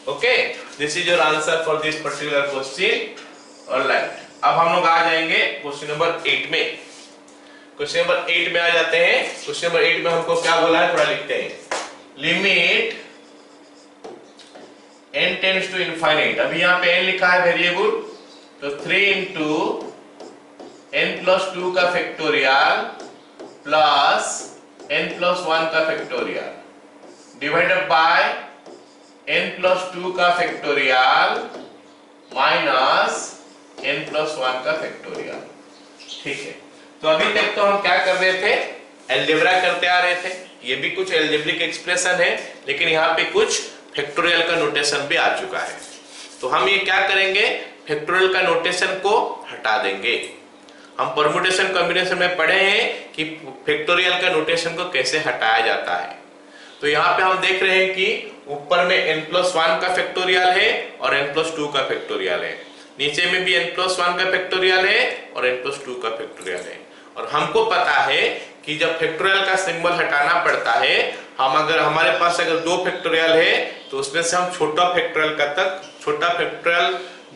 Okay, this is your answer for this particular question. Alright, अब हम लोग आ जाएंगे क्वेश्चन नंबर 8 में। क्वेश्चन नंबर 8 में आ जाते हैं। Question number 8 में हमको क्या बोला है, थोड़ा लिखते हैं। Limit n tends to infinite, अभी यहाँ पे n लिखा है वेरिएबल, तो 3 into n प्लस 2 का फैक्टोरियल प्लस n प्लस 1 का factorial divided by n plus 2 का फैक्टोरियल माइनस n प्लस 1 का फैक्टोरियल। ठीक है, तो अभी तक तो हम क्या कर रहे थे, अलजेब्रा करते आ रहे थे। ये भी कुछ अलजेब्रिक एक्सप्रेशन है, लेकिन यहाँ पे कुछ फैक्टोरियल का नोटेशन भी आ चुका है। तो हम ये क्या करेंगे, फैक्टोरियल का नोटेशन को हटा देंगे। हम परम्यूटेशन कॉम्बिनेशन में पढ़े हैं कि फैक्टोरियल का नोटेशन को कैसे हटाया जाता है। तो यहाँ पे हम देख रहे हैं कि ऊपर में n+1 का फैक्टोरियल है और n+2 का फैक्टोरियल है, नीचे में भी n+1 का फैक्टोरियल है और n+2 का फैक्टोरियल है। और हमको पता है कि जब फैक्टोरियल का सिंबल हटाना पड़ता है, हम अगर हमारे पास अगर 2 फैक्टोरियल है तो उसमें से हम छोटा फैक्टोरियल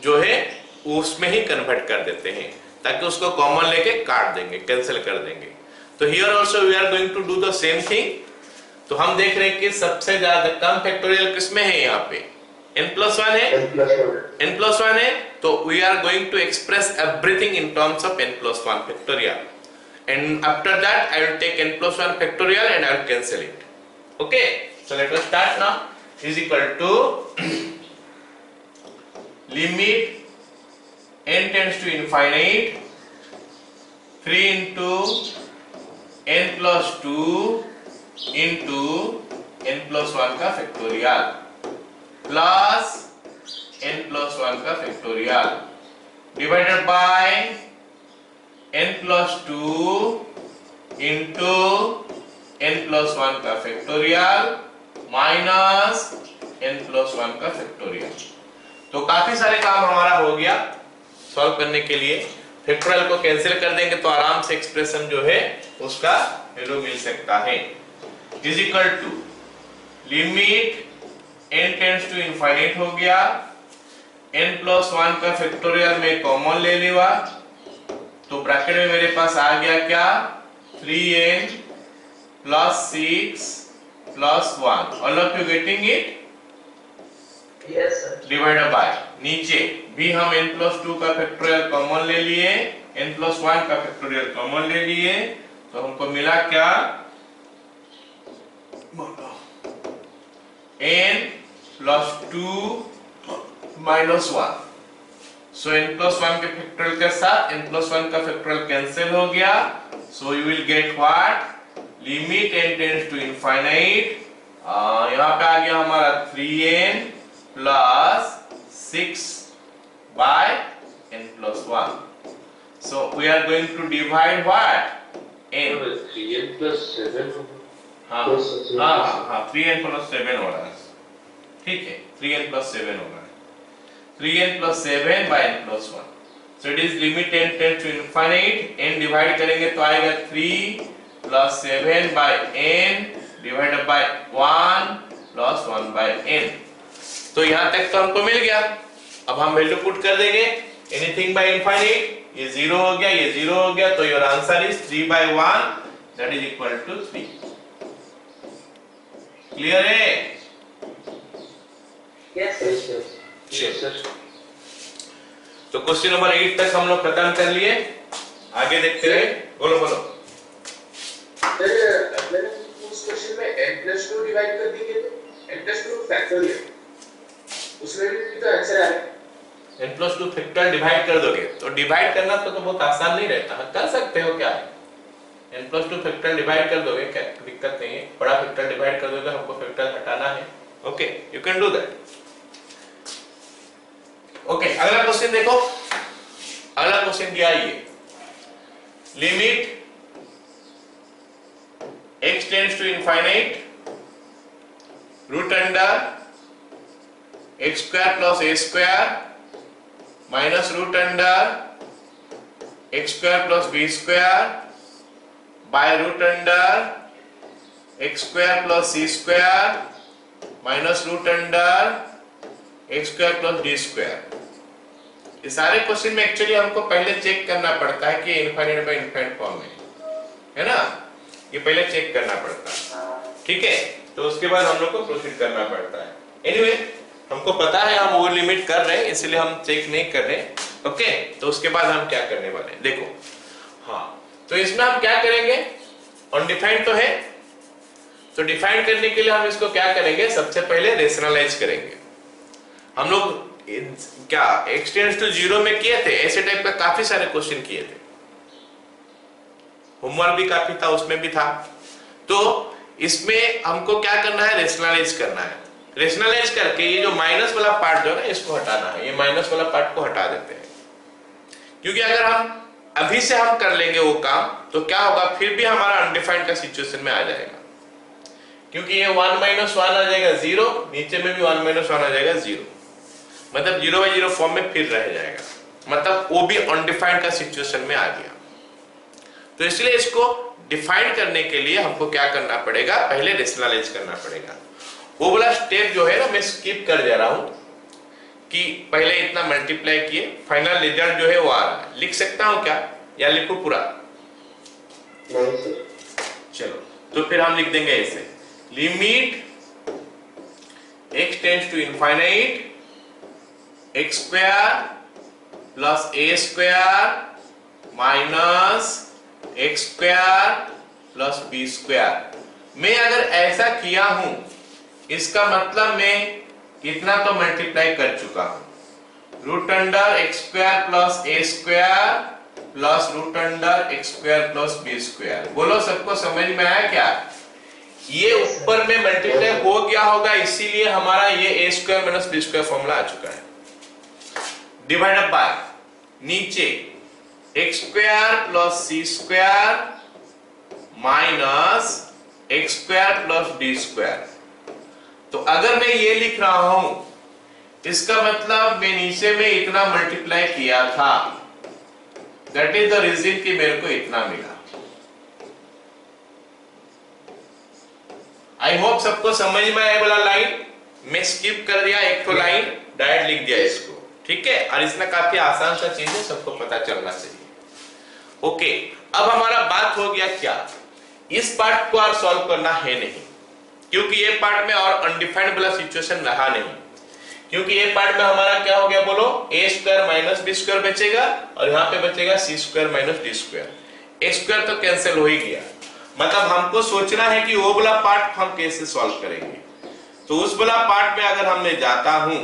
जो है उसमें ही कन्वर्ट कर देते हैं, ताकि उसको कॉमन लेके काट देंगे, कैंसिल कर देंगे। तो here also we are going to do the same thing. तो हम देख रहे हैं कि सबसे ज्यादा कम फैक्टोरियल किसमें है, यहाँ पे n+1 है, n+1 है, तो we are going to express everything in terms of n+1 factorial, and after that I will take n+1 factorial and I will cancel it. Okay, so let us start now. Is equal to limit n tends to infinite 3 into n+2 into n+1 का factorial plus n+1 का factorial divided by n+2 into n+1 का factorial minus n+1 का factorial. तो काफी सारे काम हमारा हो गया सॉल्व करने के लिए। फैक्टोरियल को कैंसिल कर देंगे तो आराम से एक्सप्रेशन जो है उसका वैल्यू मिल सकता है। Is equal to limit n tends to infinite हो गया, n+1 का फैक्टोरियल में कॉमन ले लेगा, तो ब्रैकेट में मेरे पास आ गया क्या, 3n + 6 plus 1, all of you getting it? Yes, sir. Divided by नीचे भी हम n+2 का फैक्टोरियल कॉमन ले लिए, n+1 का फैक्टोरियल कॉमन ले लिए, तो हमको मिला क्या? n+2 minus 1. So n+1 के फैक्टोरियल के साथ n+1 का फैक्टोरियल कैंसिल हो गया, so you will get what? Limit n tends to infinite. यहाँ पे आ गया हमारा 3n plus 6 by n+1. So we are going to divide what? n. 3n plus 7. हाँ 3n plus 7 हो रहा है, ठीक है, 3n plus 7 हो रहा है, 3n plus 7 by n+1. So it is limit n tends to infinite, n divide करेंगे तो आएगा 3 plus 7 by n divided by 1 plus 1 by n. तो यहाँ तक तो हमको मिल गया, अब हम वैल्यू पुट कर देंगे, एनीथिंग बाय इनफाइनाइट, ये 0 हो गया, ये 0 हो गया, तो your answer is 3 by 1 that is equal to 3. Clear है? Yes, sir. Yes, sir. तो क्वेश्चन नंबर 8 तक हम लोग खत्म कर लिए, आगे देखते हैं, बोलो बोलो। मैंने उस क्वेश्चन में n+2 डिवाइड कर देंगे तो n+2 फैक्टोरियल, उसमें भी तो आंसर आ रहा है। n+2 फैक्टोरियल डिवाइड कर दोगे तो डिवाइड करना तो बहुत आसान नहीं रहता है, कर सकते हो, क्या है, n+2 फैक्टोरियल डिवाइड कर दोगे, क्या दिक्कत नहीं है, बड़ा फैक्टोरियल डिवाइड कर दोगे, हमको फैक्टोरियल हटाना है, okay, you can do that. Okay, अगला क्वेश्चन देखो, अगला क्वेश्चन दिया है ये, limit x tends to infinite, root under x square plus a square minus root under x square plus b square by root under x square plus c square minus root under x square plus d square. ये सारे question में actually हमको पहले check करना पड़ता है कि infinite bye infinite form है ना, ये पहले चेक करना पड़ता है, ठीक है, तो उसके बाद हम लोग को प्रोसीड करना पड़ता है। एनीवे, हमको पता है हम वो लिमिट कर रहे हैं, इसलिए हम चेक नहीं कर रहे, ओके, तो उसके बाद हम क्या करने वाले हैं देखो, हाँ, तो इसमें हम क्या करेंगे, अनडिफाइंड तो है, तो डिफाइन करने के लिए हम इसको क्या करेंगे, सबसे पहले रेशनलाइज करेंगे। हम लोग क्या x टेंड्स टू 0 में किए थे, ऐसे टाइप का काफी सारे क्वेश्चन किए थे, होमवर्क भी काफी था, उसमें भी था, तो इसमें हमको क्या करना है, रेशनलाइज करना है। रेशनलाइज करके ये जो माइनस वाला पार्ट जो है इसको हटाना है, ये माइनस वाला पार्ट को हटा देते हैं, क्योंकि अगर हम अभी से हम कर लेंगे वो काम तो क्या होगा, फिर भी हमारा अनडिफाइंड का सिचुएशन में आ जाएगा, क्योंकि ये 1 - 1 आ जाएगा 0, नीचे में भी 1 - 1 आ जाएगा 0, मतलब 0/0 फॉर्म में फिर रह जाएगा, मतलब वो भी अनडिफाइंड का सिचुएशन में आ गया। तो इसलिए इसको डिफाइन करने के लिए हमको क्या करना पड़ेगा, पहले रेशनलाइज करना पड़ेगा। वो वाला स्टेप जो है ना मैं स्किप कर जा रहा हूं कि पहले इतना मल्टीप्लाई किए, फाइनल रिजल्ट जो है वो आ रहा है, लिख सकता हूं क्या या लिखूं पूरा? नहीं सर। चलो, तो फिर हम लिख देंगे ऐसे, limit x tends to infinite x square plus a square minus x square plus b square. मैं अगर ऐसा किया हूं, इसका मतलब मैं इतना तो मल्टीप्लाई कर चुका हूं, root under x square plus a square plus root under x square plus b square. बोलो, सबको समझ में आया क्या? ये ऊपर में मल्टीप्लाई हो गया होगा, इसीलिए हमारा ये a square minus b square formula आ चुका है। डिवाइडेड बाय नीचे x square plus c square minus x square plus d square. तो अगर मैं ये लिख रहा हूं, इसका मतलब मैं नीचे में इतना मल्टीप्लाई किया था, दैट इज द रीजन कि मेरे को इतना मिला। आई होप सबको समझ में आया वाला लाइन, मैं स्किप कर दिया एक तो लाइन, डायरेक्ट लिख दिया इसको, ठीक है, और इसमें काफी आसान सा चीज है, सबको पता चलना चाहिए। ओके, अब हमारा बात हो गया क्या, इस पार्ट को और सॉल्व करना है नहीं, क्योंकि ये पार्ट में और अनडिफाइंड वाला सिचुएशन रहा नहीं, क्योंकि ये पार्ट में हमारा क्या हो गया बोलो, ए स्क्वायर माइनस बी स्क्वायर बचेगा और यहाँ पे बचेगा सी स्क्वायर माइनस डी स्क्वायर। ए स्क्वायर तो कैंसिल हो ही गया, मतलब हमको सोचना है कि वो वाला पार्ट हम कैसे सॉल्व करेंगे। तो उस वाला पार्ट में अगर हमने जाता हूं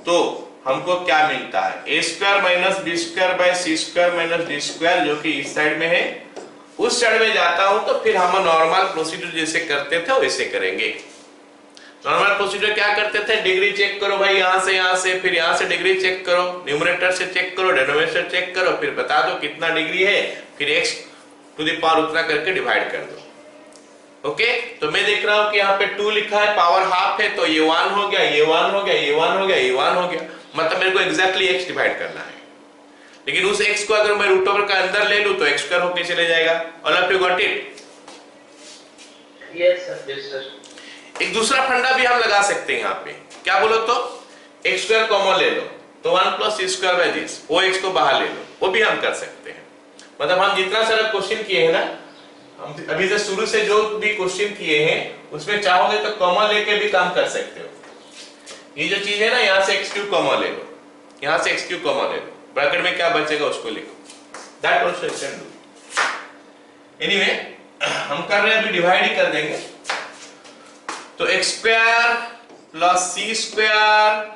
तो हमको क्या मिलता है, A square minus B square by C square minus D square, जो कि इस साइड में है। उस साइड में जाता हूं तो फिर हम नॉर्मल प्रोसीजर जैसे करते थे वैसे करेंगे। नॉर्मल प्रोसीजर क्या करते थे, डिग्री चेक करो भाई, यहां से फिर यहां से डिग्री चेक करो, न्यूमरेटर से चेक करो, डिनोमिनेटर चेक करो, फिर बता दो कितना डिग्री है, फिर x टू द पावर उतना करके डिवाइड कर दो। ओके, तो मैं देख रहा हूं कि यहाँ पे 2 लिखा है, पावर हाफ है, तो ये 1 हो गया, ये 1 हो गया, ये 1 हो गया, ये 1 हो गया, मतलब मेरे को एग्जैक्टली x डिवाइड करना है। लेकिन उस x को अगर मैं रूट ओवर का अंदर ले लूं तो x स्क्वायर होके चले जाएगा। All of you got it? Yes sir, yes sir. एक दूसरा फंडा भी हम लगा सकते हैं यहाँ पे, क्या बोलो तो, एक्स स्क्वायर कॉमन ले लो तो 1 plus C square by this, वो एक्स को बाहर ले लो, वो भी हम कर सकते हैं। मतलब हम जितना सारा क्वेश्चन किए हैं ना, हम अभी से शुरू से जो भी क्वेश्चन किए हैं उसमें चाहोगे तो कॉमन लेके भी काम कर सकते हो। ये जो चीज है ना, यहाँ से एक्स क्यूब कॉमन ले लो, यहाँ से एक्स क्यूब कॉमन ले लो, ब्रैकेट में क्या बचेगा उसको लिखो, that also you can do. Anyway हम कर रहे हैं, अभी डिवाइड ही कर देंगे। तो X square plus C square,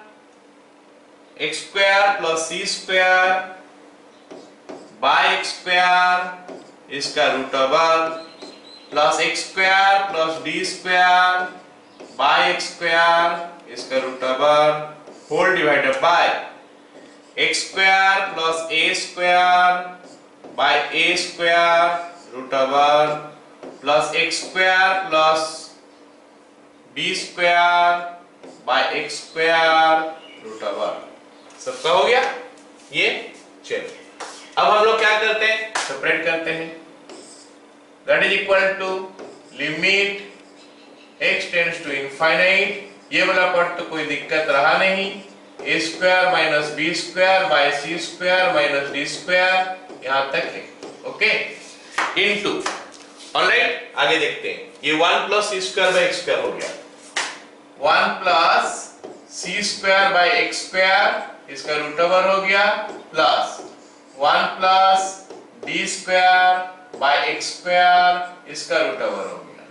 X square plus C square by x square इसका root over, plus X square plus D square by x square इसका root over, whole divided by x square plus A square by A square root over, plus X square plus B square by x square root over. सबका हो गया ये। चलो अब हम लोग क्या करते हैं, सेपरेट करते हैं। That is equal to limit x tends to infinite, ये वाला पार्ट तो कोई दिक्कत रहा नहीं, a square minus B square by C square minus D square, यहां तक है। ओके, इनटू, ऑलराइट आगे देखते हैं। ये 1 plus C square by x square हो गया, 1 plus C square by x square इसका रूट ओवर हो गया, plus 1 plus D square by x square इसका रूट ओवर हो गया।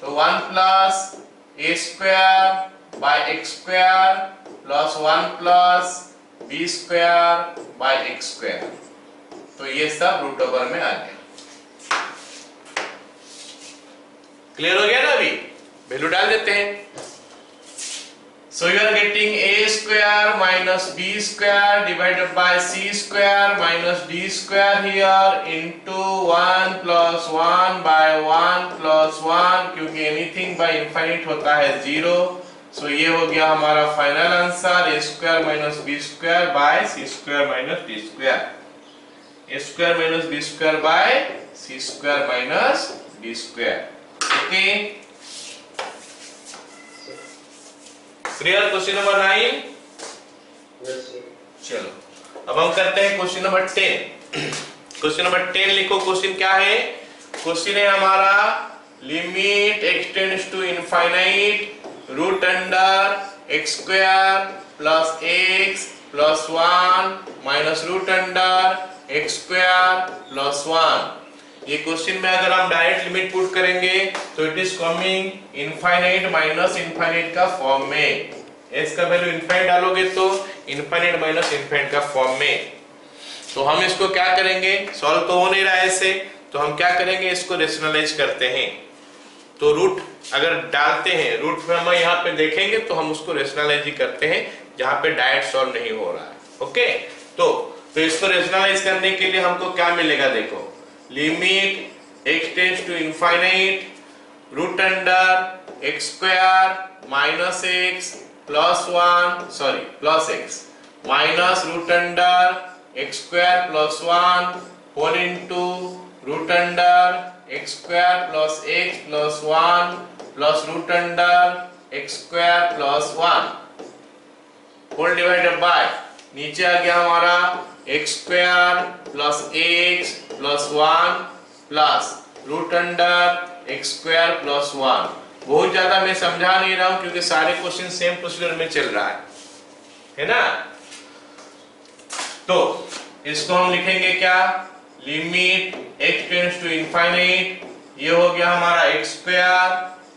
तो 1 plus A square by x square plus 1 plus B square by x square, तो ये सब रूट ओवर में आ गया। क्लियर हो गया ना? अभी वैल्यू डाल देते हैं। So you are getting a square minus b square divided by c square minus d square here into 1 plus 1 by 1 plus 1, क्योंकि anything by infinite होता है 0। So ये हो गया हमारा final answer, a square minus b square by c square minus d square, a square minus b square by c square minus d square। Okay, clear? Question number 9। चलो अब हम करते हैं क्वेश्चन नंबर 10। क्वेश्चन नंबर 10 लिखो। Question क्या है? Question है हमारा limit x tends to infinite root under x square plus x plus 1 minus root under x square plus 1। ये क्वेश्चन में अगर हम डायरेक्ट लिमिट पुट करेंगे तो it is coming infinite minus infinite का फॉर्म में। s का वैल्यू इनफाइनाइट डालोगे तो इनफाइनाइट माइनस इनफाइनाइट का फॉर्म में। तो हम इसको क्या करेंगे, सॉल्व तो हो नहीं रहा है इससे, तो हम क्या करेंगे, इसको रेशनलाइज करते हैं। तो रूट अगर डालते हैं, रूट में हम यहाँ पे देखेंगे तो हम उसको रेशनलाइज ही करते हैं जहाँ पे डायरेक्ट सॉल्व नहीं हो रहा है। ओके, तो इसको रेशनलाइज करने के लिए हमको क्या मिलेगा, देखो, limit x tends to infinite root under x square minus x plus 1 sorry plus x minus root under x square plus 1 whole into root under x square plus x plus 1 plus root under x square plus 1 whole divided by, नीचे आ गया हमारा x square plus x plus 1 plus root under x square plus 1। बहुत ज्यादा मैं समझा नहीं रहा हूं क्योंकि सारे क्वेश्चन सेम प्रोसीजर में चल रहा है ना। तो इसको हम लिखेंगे क्या, limit x tends to infinite, ये हो गया हमारा x square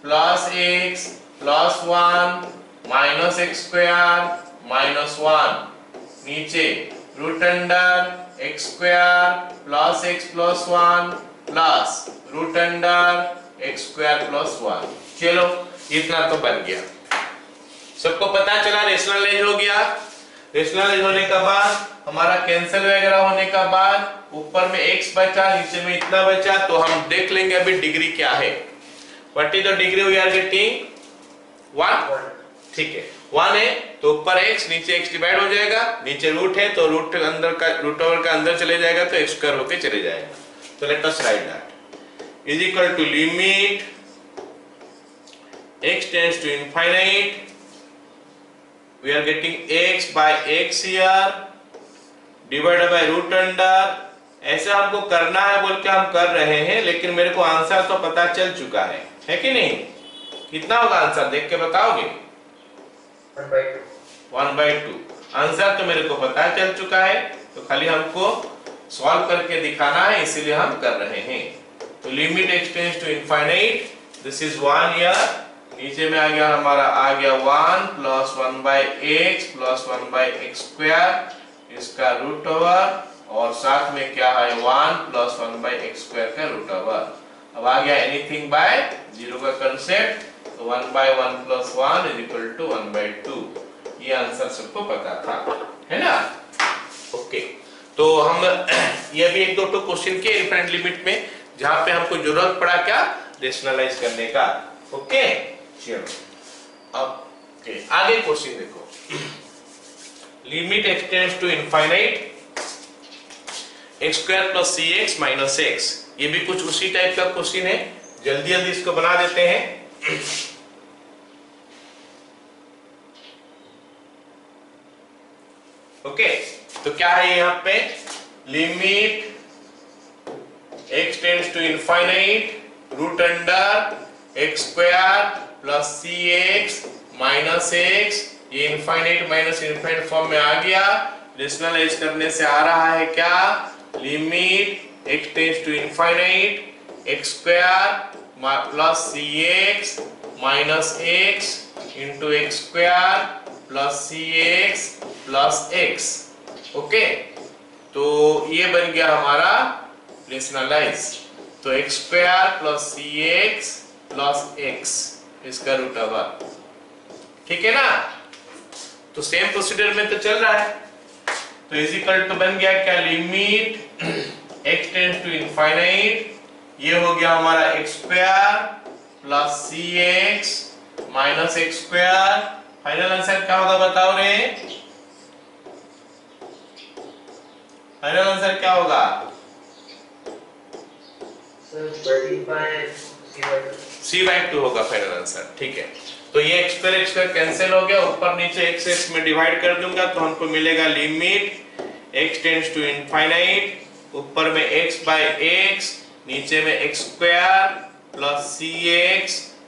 plus x plus 1 minus x square minus 1, नीचे root under x square plus x plus 1 plus root under x square plus 1। चलो इतना तो बन गया, सबको पता चला, रेशनलाइज हो गया। रेशनलाइज होने का बाद हमारा कैंसिल वगैरह होने का बाद ऊपर में x बचा, नीचे में इतना बचा, तो हम देख लेंगे अभी डिग्री क्या है। What is the degree we are getting, 1, ठीक है 1 है तो ऊपर x नीचे x डिवाइड हो जाएगा, नीचे रूट है तो रूट अंदर का रूट ओवर का अंदर चले जाएगा तो x स्क्वायर होके चले जाएगा। तो let us write that is equal to limit x tends to infinite, we are getting x by x here divided by root under। ऐसे हमको करना है बोल के हम कर रहे हैं, लेकिन मेरे को आंसर तो पता चल चुका है कि नहीं। कितना होगा आंसर देख के बताओगे, 1/2 आंसर तो मेरे को पता चल चुका है, तो खाली हमको सॉल्व करके दिखाना है, इसीलिए हम कर रहे हैं। तो limit x tends to infinite, this is 1 here, नीचे में आ गया हमारा 1 plus 1/x plus 1/x square, इसका रूट ओवर, और साथ में क्या है 1 प्लस 1/x स्क्वायर का रूट ओवर। अब आ गया एनीथिंग बाय जीरो का कंसेप्ट, तो 1/1 प्लस 1 इज इक्वल टू 1/2। ये आंसर सबको पता था, है ना। ओके, तो हम ये भी एक दो क्वेश्चन के इनफाइनाइट लिमिट में जहां पे हमको जरूरत पड़ा क्या, रेशनलाइज करने का। ओके चलो अब आगे क्वेश्चन देखो, limit x tends to infinite x square plus cx minus x, ये भी कुछ उसी टाइप का क्वेश्चन है, जल्दी जल्दी इसको बना देते हैं। ओके तो क्या है यहाँ पे, limit x tends to infinite root under x square plus cx minus x, ये इनफाइनाइट माइनस इनफाइनाइट फॉर्म में आ गया। रेशनलाइज करने से आ रहा है क्या, limit x tends to infinite x square plus cx minus x into x square plus cx plus x। Okay तो ये बन गया हमारा रेशनलाइज, तो x square plus cx plus x इसका रूट ओवर, ठीक है ना। तो सेम प्रोसीजर में तो चल रहा है, तो इज इक्वल टू बन गया क्या, limit x tends to infinite, ये हो गया हमारा x square plus cx minus x square. Final answer क्या होगा बताओ रे, फाइनल आंसर क्या होगा, c/2 होगा फाइनल आंसर, ठीक है। तो ये x स्क्वायर कैंसिल हो गया, ऊपर नीचे x में डिवाइड कर दूंगा तो हमको मिलेगा limit x tends to infinite, ऊपर में x बाय x, नीचे में x square plus cx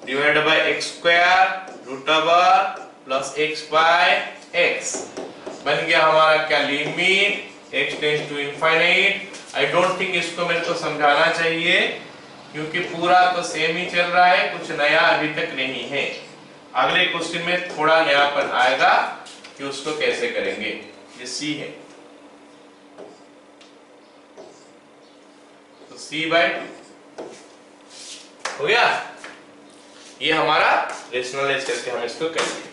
divided by x square root over plus x by x। बन गया हमारा क्या, limit x tends to infinite. I don't think इसको मेरे को समझाना चाहिए क्योंकि पूरा तो सेम ही चल रहा है, कुछ नया अभी तक नहीं है। अगले क्वेश्चन में थोड़ा नयापन आएगा कि उसको कैसे करेंगे। ये c है तो c/2 हो गया, ये हमारा रेशनलाइज करके हम इसको करेंगे।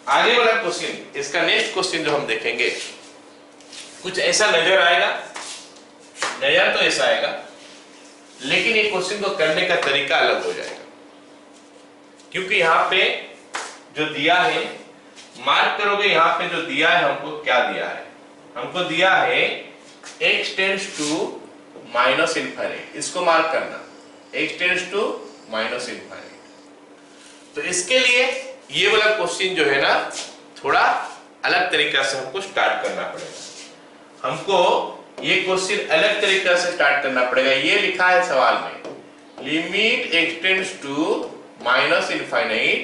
आगे वाला क्वेश्चन, इसका नेक्स्ट क्वेश्चन जो हम देखेंगे कुछ ऐसा नजर आएगा, नजर तो ऐसा आएगा, लेकिन ये क्वेश्चन को करने का तरीका अलग हो जाएगा, क्योंकि यहाँ पे जो दिया है, मार्क करोगे यहाँ पे जो दिया है, हमको क्या दिया है, हमको दिया है x tends to minus infinite, इसको मार्क करना, x tends to minus infinite. तो इसके लिए ये वाला क्वेश्चन जो है ना, थोड़ा अलग तरीका से हमको स्टार्ट करना पड़ेगा। हमको ये क्वेश्चन अलग तरीका से स्टार्ट करना पड़ेगा। ये लिखा है सवाल में, limit x tends to minus infinite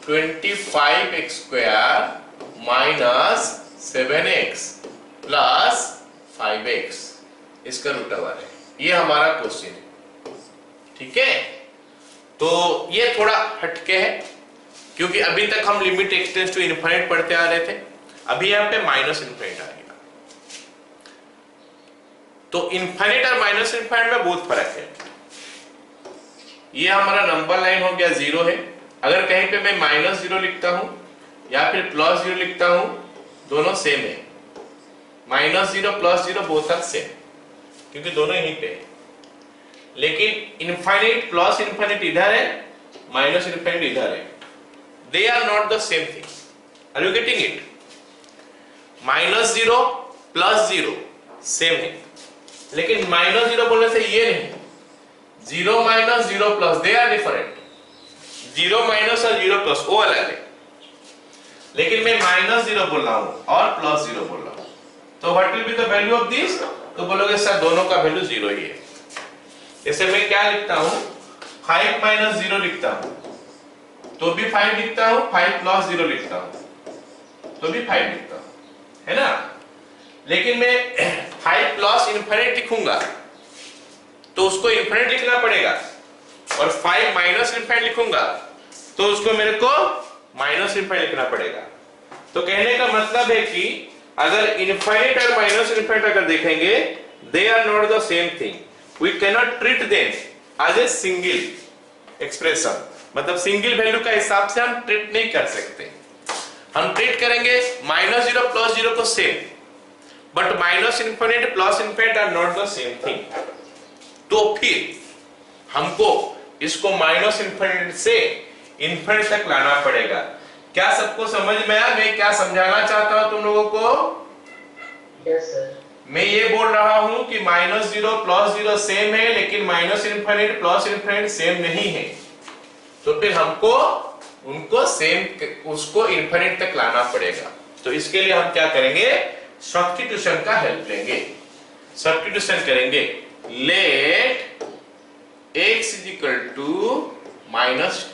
25x square minus 7x plus 5x इसका रूट ओवर है। ये हमारा क्वेश्चन है, ठीक है। तो ये थोड़ा हटके है क्योंकि अभी तक हम limit x tends to infinite पढ़ते आ रहे थे, अभी यहाँ पे माइनस इनफाइनाइट आ गया। तो इनफाइनाइट और माइनस इनफाइनाइट में बहुत फर्क है। ये हमारा नंबर लाइन हो गया 0 है। अगर कहीं पे मैं -0 लिखता हूं या फिर +0 लिखता हूं, दोनों सेम है। -0 +0 बोथ आर सेम क्योंकि दोनों यहीं पे है। लेकिन इनफाइनाइट प्लस इनफाइनाइट इधर है, माइनस इनफाइनाइट इधर है। They are not the same thing. Are you getting it? -0 +0 same है, लेकिन -0 बोलने से ये नहीं, 0 - 0 plus they are different. 0 minus और 0 प्लस वो अलग है। लेकिन मैं -0 बोल रहा हूं और +0 बोल रहा हूं, तो what will be the value of this? तो बोलोगे सर दोनों का वैल्यू 0 ही है। जैसे मैं क्या लिखता हूं, 5 - 0 लिखता हूं तो भी 5 लिखता हूं, 5 + 0 लिखता हूं तो भी 5 लिखता हूं, है ना। लेकिन मैं 5 प्लस इनफिनिट लिखूंगा तो उसको इनफिनिट लिखना पड़ेगा, और 5 माइनस इनफिनिट लिखूंगा तो उसको मेरे को माइनस इनफिनिट लिखना पड़ेगा। तो कहने का मतलब है कि अगर इनफिनिट और माइनस इनफिनिट अगर देखेंगे, they are not the same thing. We can not treat them as a single expression, मतलब सिंगल वैल्यू का हिसाब से हम ट्रीट नहीं कर सकते। हम ट्रीट करेंगे -0 + 0 को same, but minus infinite plus infinite are not the same thing. तो फिर हमको इसको माइनस इनफिनिट से इनफिनिट तक लाना पड़ेगा। क्या सबको समझ में आया मैं क्या समझाना चाहता हूं तुम लोगों को? Yes sir. मैं ये बोल रहा हूं कि -0 + 0 सेम है, लेकिन minus infinite plus infinite same नहीं है। तो फिर हमको उनको सेम उसको इनफिनिट तक लाना पड़ेगा। तो इसके लिए हम क्या करेंगे? सब्स्टिट्यूशन का हेल्प लेंगे। सब्स्टिट्यूशन करेंगे, लेट x =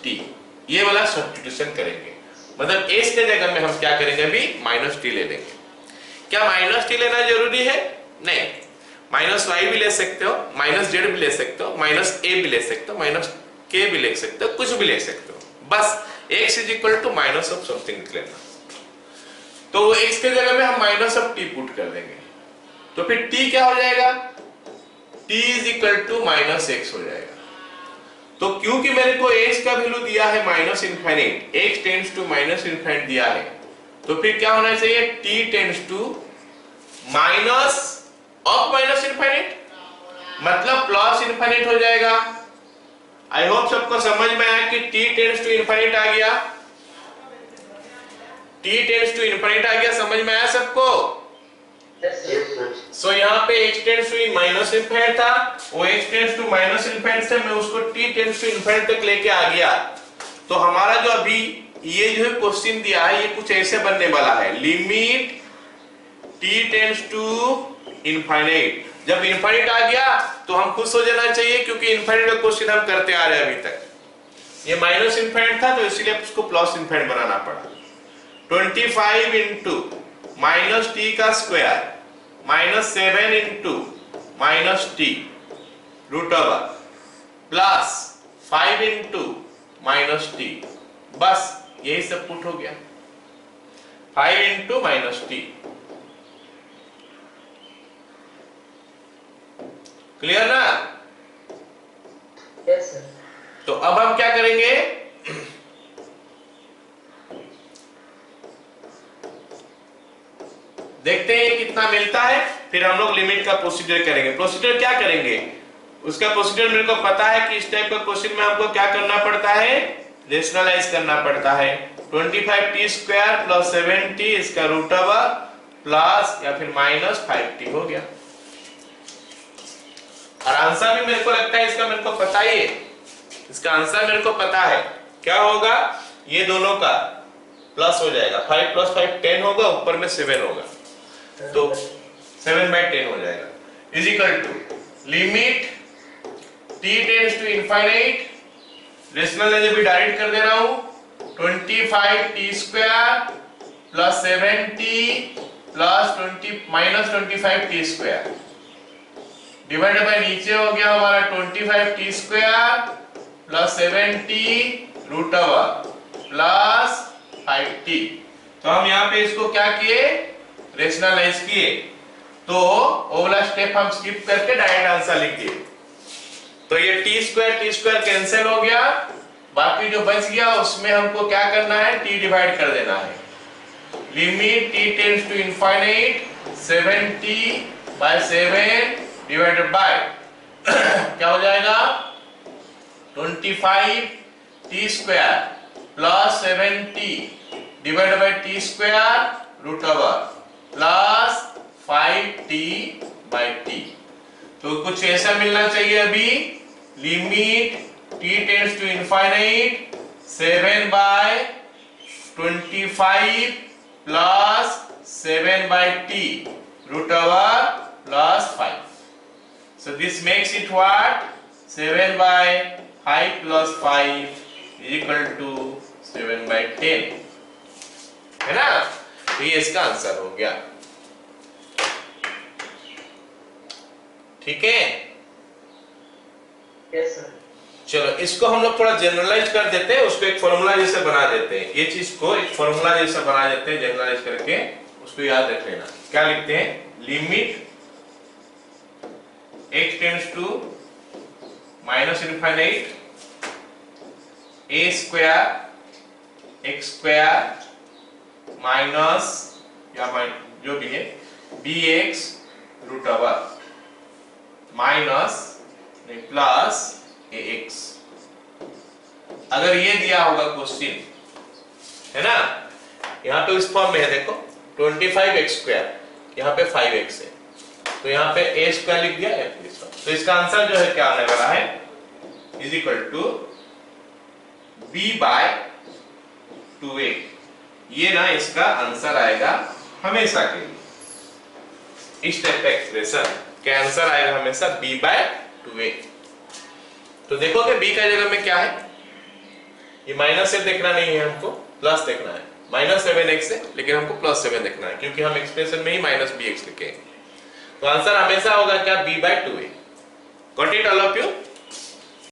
-t, ये वाला सब्स्टिट्यूशन करेंगे। मतलब x के जगह में हम क्या करेंगे? अभी -t ले लेंगे। क्या -t लेना जरूरी है? नहीं, -y भी ले सकते हो, -z भी ले सकते हो, -a भी ले सकते हो, -k भी ले सकते हो, कुछ भी ले सकते हो। बस x = समथिंग लिख लेना। तो x के जगह में हम -t पुट कर देंगे, तो फिर t क्या हो जाएगा? t = -x हो जाएगा। तो क्योंकि मेरे को x का वैल्यू दिया है -infinite, x tends to -infinite दिया है, तो फिर क्या होना चाहिए? t tends to minus of -infinite, मतलब प्लस इनफिनिट हो जाएगा। आई होप सबको समझ में आया कि t टेंड्स टू इनफिनिट आ गया, t टेंड्स टू इनफिनिट आ गया। समझ में आया सबको? सो यहाँ पे x टेंड्स टू -इनफिनिट था, वो x टेंड्स टू -इनफिनिट से मैं उसको t टेंड्स टू इनफिनिट तक लेके आ गया। तो हमारा जो अभी ये जो क्वेश्चन दिया है, ये कुछ ऐसे बनने वाला है, limit t tends to infinite. जब इनफिनिट आ गया तो हम खुश हो जाना चाहिए, क्योंकि इनफिनिट का क्वेश्चन हम करते आ रहे हैं अभी तक। ये -इनफिनिट था तो इसलिए उसको प्लस इनफिनिट बनाना पड़ा। 25 इंटू -t का square -7 into -t root over plus 5 into -t, बस यही सब पुट हो गया। 5 इंटू -t, क्लियर ना? Yes sir. तो अब हम क्या करेंगे? देखते हैं कितना मिलता है, फिर हम लोग लिमिट का प्रोसीजर करेंगे। प्रोसीजर क्या करेंगे उसका प्रोसीजर मेरे को पता है कि इस टाइप का क्वेश्चन में हमको क्या करना पड़ता है? रेशनलाइज करना पड़ता है। 25t² + 7t इसका रूट ओवर प्लस या फिर -5t हो गया। और आंसर भी मेरे को लगता है इसका मेरे को पता ही है, इसका आंसर मेरे को पता है। क्या होगा? ये दोनों का प्लस हो जाएगा, 5 + 5 10 होगा, ऊपर में 7 होगा, तो 7/10 हो जाएगा। Is equal to limit t tends to infinite, rational algebra direct कर दे रहा हूं, 25t square plus 7t plus 25t square divided by नीचे हो गया हमारा 25t square plus 7t root over plus 5t। तो हम यहाँ पे इसको क्या किए, रेशनलाइज किए, तो वो वाला स्टेप हम स्किप करके डायरेक्ट आंसर लिख दिए। तो ये t स्क्वायर कैंसिल हो गया, बाकी जो बच गया उसमें हमको क्या करना है, t डिवाइड कर देना है। Limit t tends to infinite 7t by 7 divided by क्या हो जाएगा 25t square plus 7t divided by t square root over plus 5t by t। तो कुछ ऐसा मिलना चाहिए अभी, limit t tends to infinite 7 by 25 plus 7 by t root over plus 5। So this makes it what? 7 by 5 plus 5 is equal to 7 by 10, है ना? तो ये इसका आंसर हो गया। ठीक है? Yes sir. चलो इसको हम लोग थोड़ा जनरलाइज कर देते हैं, उसको एक फॉर्मूला जैसे बना देते हैं। ये चीज को एक फॉर्मूला जैसे बना देते हैं जनरलाइज करके, उसको याद रख लेना। क्या लिखते हैं, limit x tends to minus infinite a square x square minus या जो भी है bx root over minus plus ax। अगर ये दिया होगा क्वेश्चन, है ना, यहाँ पे इस फॉर्म में है, देखो 25x स्क्वायर, यहाँ पे 5x है, तो यहाँ पे a स्क्वायर लिख दिया f। तो इसका आंसर जो है क्या आने वाला है, is equal to b by 2a। ये ना इसका आंसर आएगा हमेशा के लिए, इस टाइप का एक्सप्रेशन का आंसर आएगा हमेशा b बाय 2a। तो देखो कि b का जगह में क्या है, ये माइनस से देखना नहीं है, हमको प्लस देखना है। माइनस 7x है लेकिन हमको प्लस 7 देखना है, क्योंकि हम एक्सप्रेशन में ही माइनस bx लिखे हैं। तो आंसर हमेशा होगा क्या, b by 2a। Got it all of you?